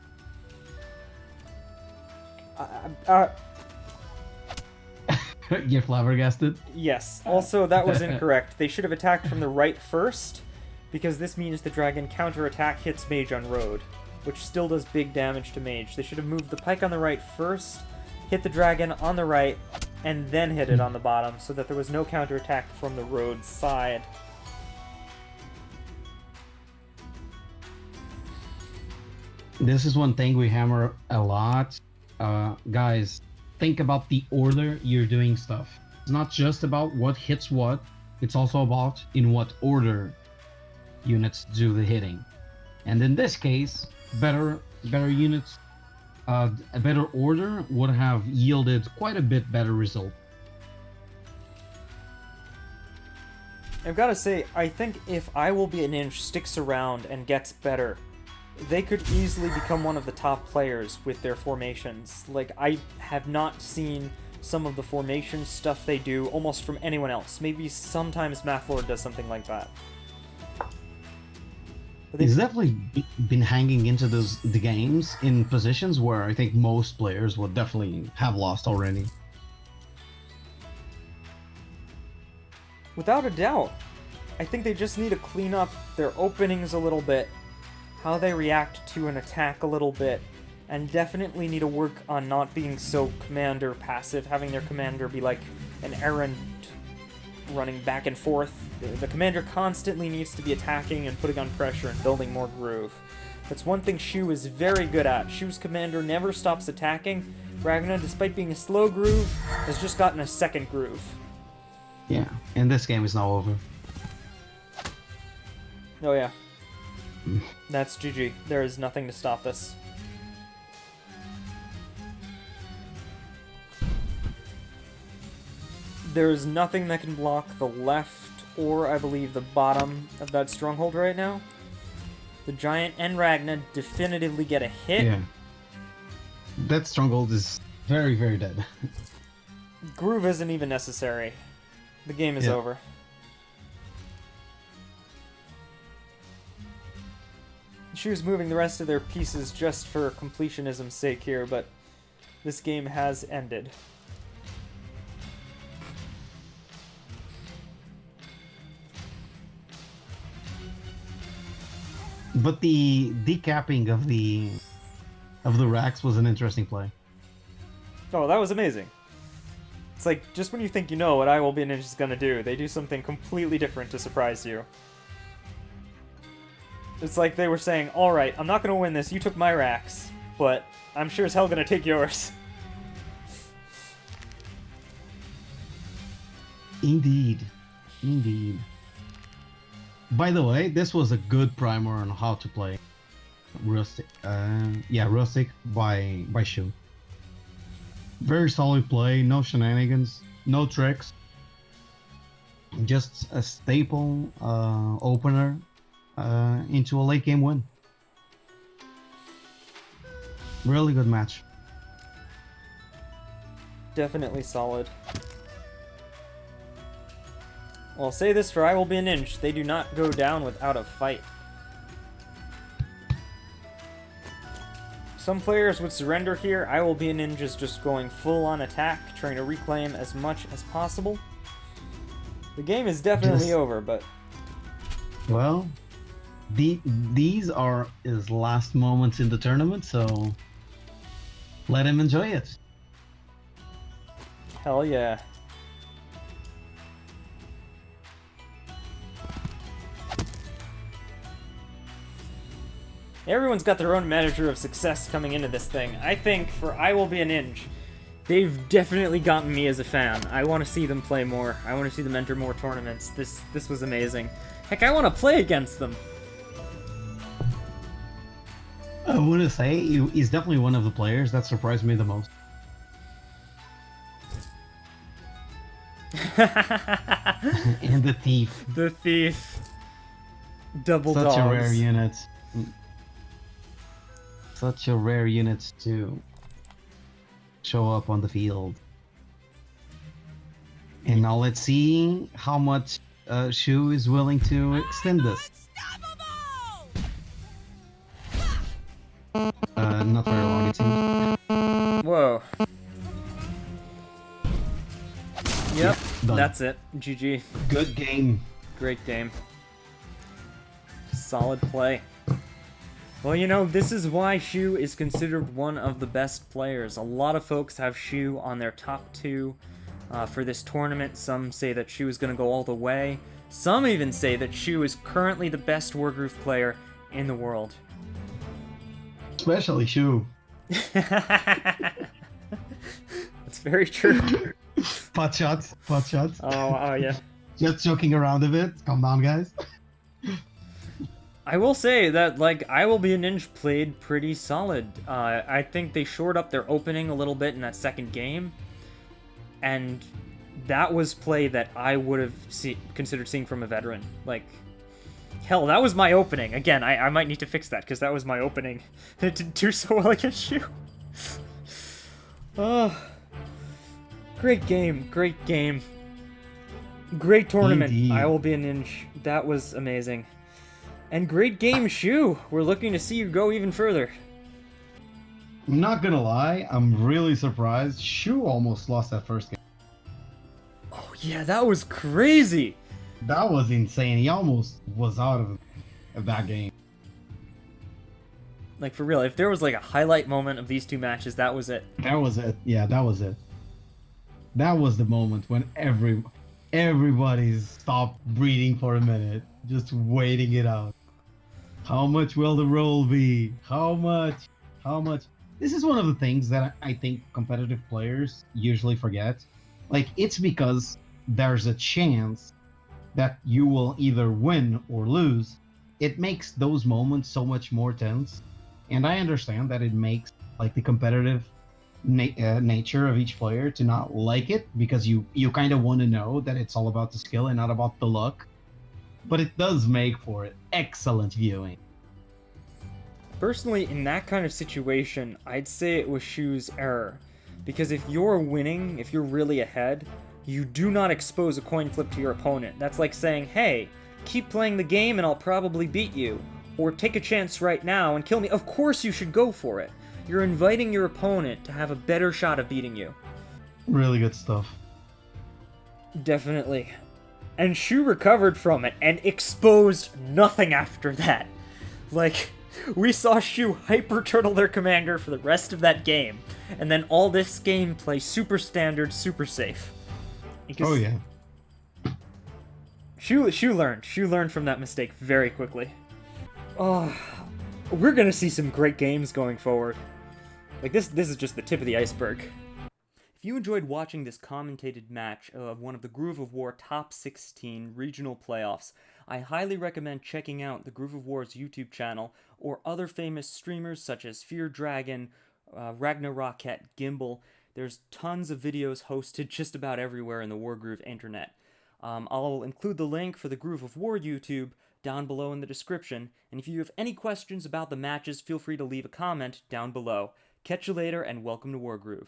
You're flabbergasted? Yes. Also, that was incorrect. They should have attacked from the right first, because this means the dragon counterattack hits mage on road, which still does big damage to mage. They should have moved the pike on the right first, hit the dragon on the right, and then hit it on the bottom, so that there was no counterattack from the road side. This is one thing we hammer a lot. Guys, think about the order you're doing stuff. It's not just about what hits what, it's also about in what order units do the hitting. And in this case, better units, a better order would have yielded quite a bit better result. I've got to say, I think if IwillBeaNinj sticks around and gets better, they could easily become one of the top players with their formations. Like, I have not seen some of the formation stuff they do almost from anyone else. Maybe sometimes Mathlord does something like that. He's definitely been hanging into the games in positions where I think most players would definitely have lost already. Without a doubt. I think they just need to clean up their openings a little bit, how they react to an attack a little bit, and definitely need to work on not being so commander passive, having their commander be like an errant running back and forth. The commander constantly needs to be attacking and putting on pressure and building more groove. That's one thing Shu is very good at. Shu's commander never stops attacking. Ragnar, despite being a slow groove, has just gotten a second groove. Yeah, and this game is now over. Oh yeah. That's GG. There is nothing to stop this. There is nothing that can block the left or, I believe, the bottom of that stronghold right now. The giant and Ragnar definitively get a hit. Yeah. That stronghold is very, very dead. Groove isn't even necessary. The game is over. Shu's moving the rest of their pieces just for completionism's sake here, but this game has ended. But the decapping of the racks was an interesting play. Oh, that was amazing. It's like, just when you think you know what IwillBeaNinj is gonna do, they do something completely different to surprise you. It's like they were saying, alright, I'm not gonna win this, you took my racks, but I'm sure as hell gonna take yours. Indeed. Indeed. By the way, this was a good primer on how to play Rustic. Rustic by Shu. Very solid play, no shenanigans, no tricks. Just a staple opener into a late game win. Really good match. Definitely solid. Well, I'll say this for IwillBeaNinj, they do not go down without a fight. Some players would surrender here. IwillBeaNinj is just going full on attack, trying to reclaim as much as possible. The game is definitely over, but... Well, these are his last moments in the tournament, so let him enjoy it. Hell yeah. Everyone's got their own measure of success coming into this thing. I think for IwillBeaNinj, they've definitely gotten me as a fan. I want to see them play more. I want to see them enter more tournaments. This was amazing. Heck, I want to play against them. I want to say he's definitely one of the players that surprised me the most. And the thief. The thief. Double Such dogs. a rare unit. Such a rare unit to show up on the field. And now let's see how much Shu is willing to extend this. Not very long, it seems. Whoa. Yep, Done. that's it. GG. Good game. Great game. Solid play. Well, you know, this is why Shu is considered one of the best players. A lot of folks have Shu on their top 2 for this tournament. Some say that Shu is going to go all the way. Some even say that Shu is currently the best wargroove player in the world. Especially Shu. That's very true. Pot shots. Pot shots. Oh, yeah. Just joking around a bit. Calm down, guys. I will say that, like, IwillBeaNinj played pretty solid. I think they shored up their opening a little bit in that second game, and that was play that I would have considered seeing from a veteran. Like, hell, that was my opening. Again, I might need to fix that, because that was my opening. It didn't do so well against you. Oh, great game, great game. Great tournament, Indeed. IwillBeaNinj. That was amazing. And great game, Shu. We're looking to see you go even further. I'm not gonna lie, I'm really surprised. Shu almost lost that first game. Oh yeah, that was crazy. That was insane. He almost was out of that game. Like, for real, if there was like a highlight moment of these two matches, that was it. That was it. Yeah, that was it. That was the moment when everybody stopped breathing for a minute, just waiting it out. How much will the roll be? How much? How much? This is one of the things that I think competitive players usually forget. Like, it's because there's a chance that you will either win or lose. It makes those moments so much more tense. And I understand that it makes, like, the competitive nature of each player to not like it, because you kind of want to know that it's all about the skill and not about the luck. But it does make for excellent viewing. Personally, in that kind of situation, I'd say it was Shu's error. Because if you're winning, if you're really ahead, you do not expose a coin flip to your opponent. That's like saying, hey, keep playing the game and I'll probably beat you. Or take a chance right now and kill me. Of course you should go for it. You're inviting your opponent to have a better shot of beating you. Really good stuff. Definitely. And Shu recovered from it and exposed nothing after that. Like, we saw Shu hyper turtle their commander for the rest of that game, and then all this game play super standard, super safe. Because Oh yeah. Shu learned from that mistake very quickly. Oh, we're gonna see some great games going forward. Like, this is just the tip of the iceberg. If you enjoyed watching this commentated match of one of the Groove of War top 16 regional playoffs, I highly recommend checking out the Groove of War's YouTube channel or other famous streamers such as Fear Dragon, Ragnarokette, Gimbal. There's tons of videos hosted just about everywhere in the Wargroove internet. I'll include the link for the Groove of War YouTube down below in the description, and if you have any questions about the matches, feel free to leave a comment down below. Catch you later, and welcome to Wargroove.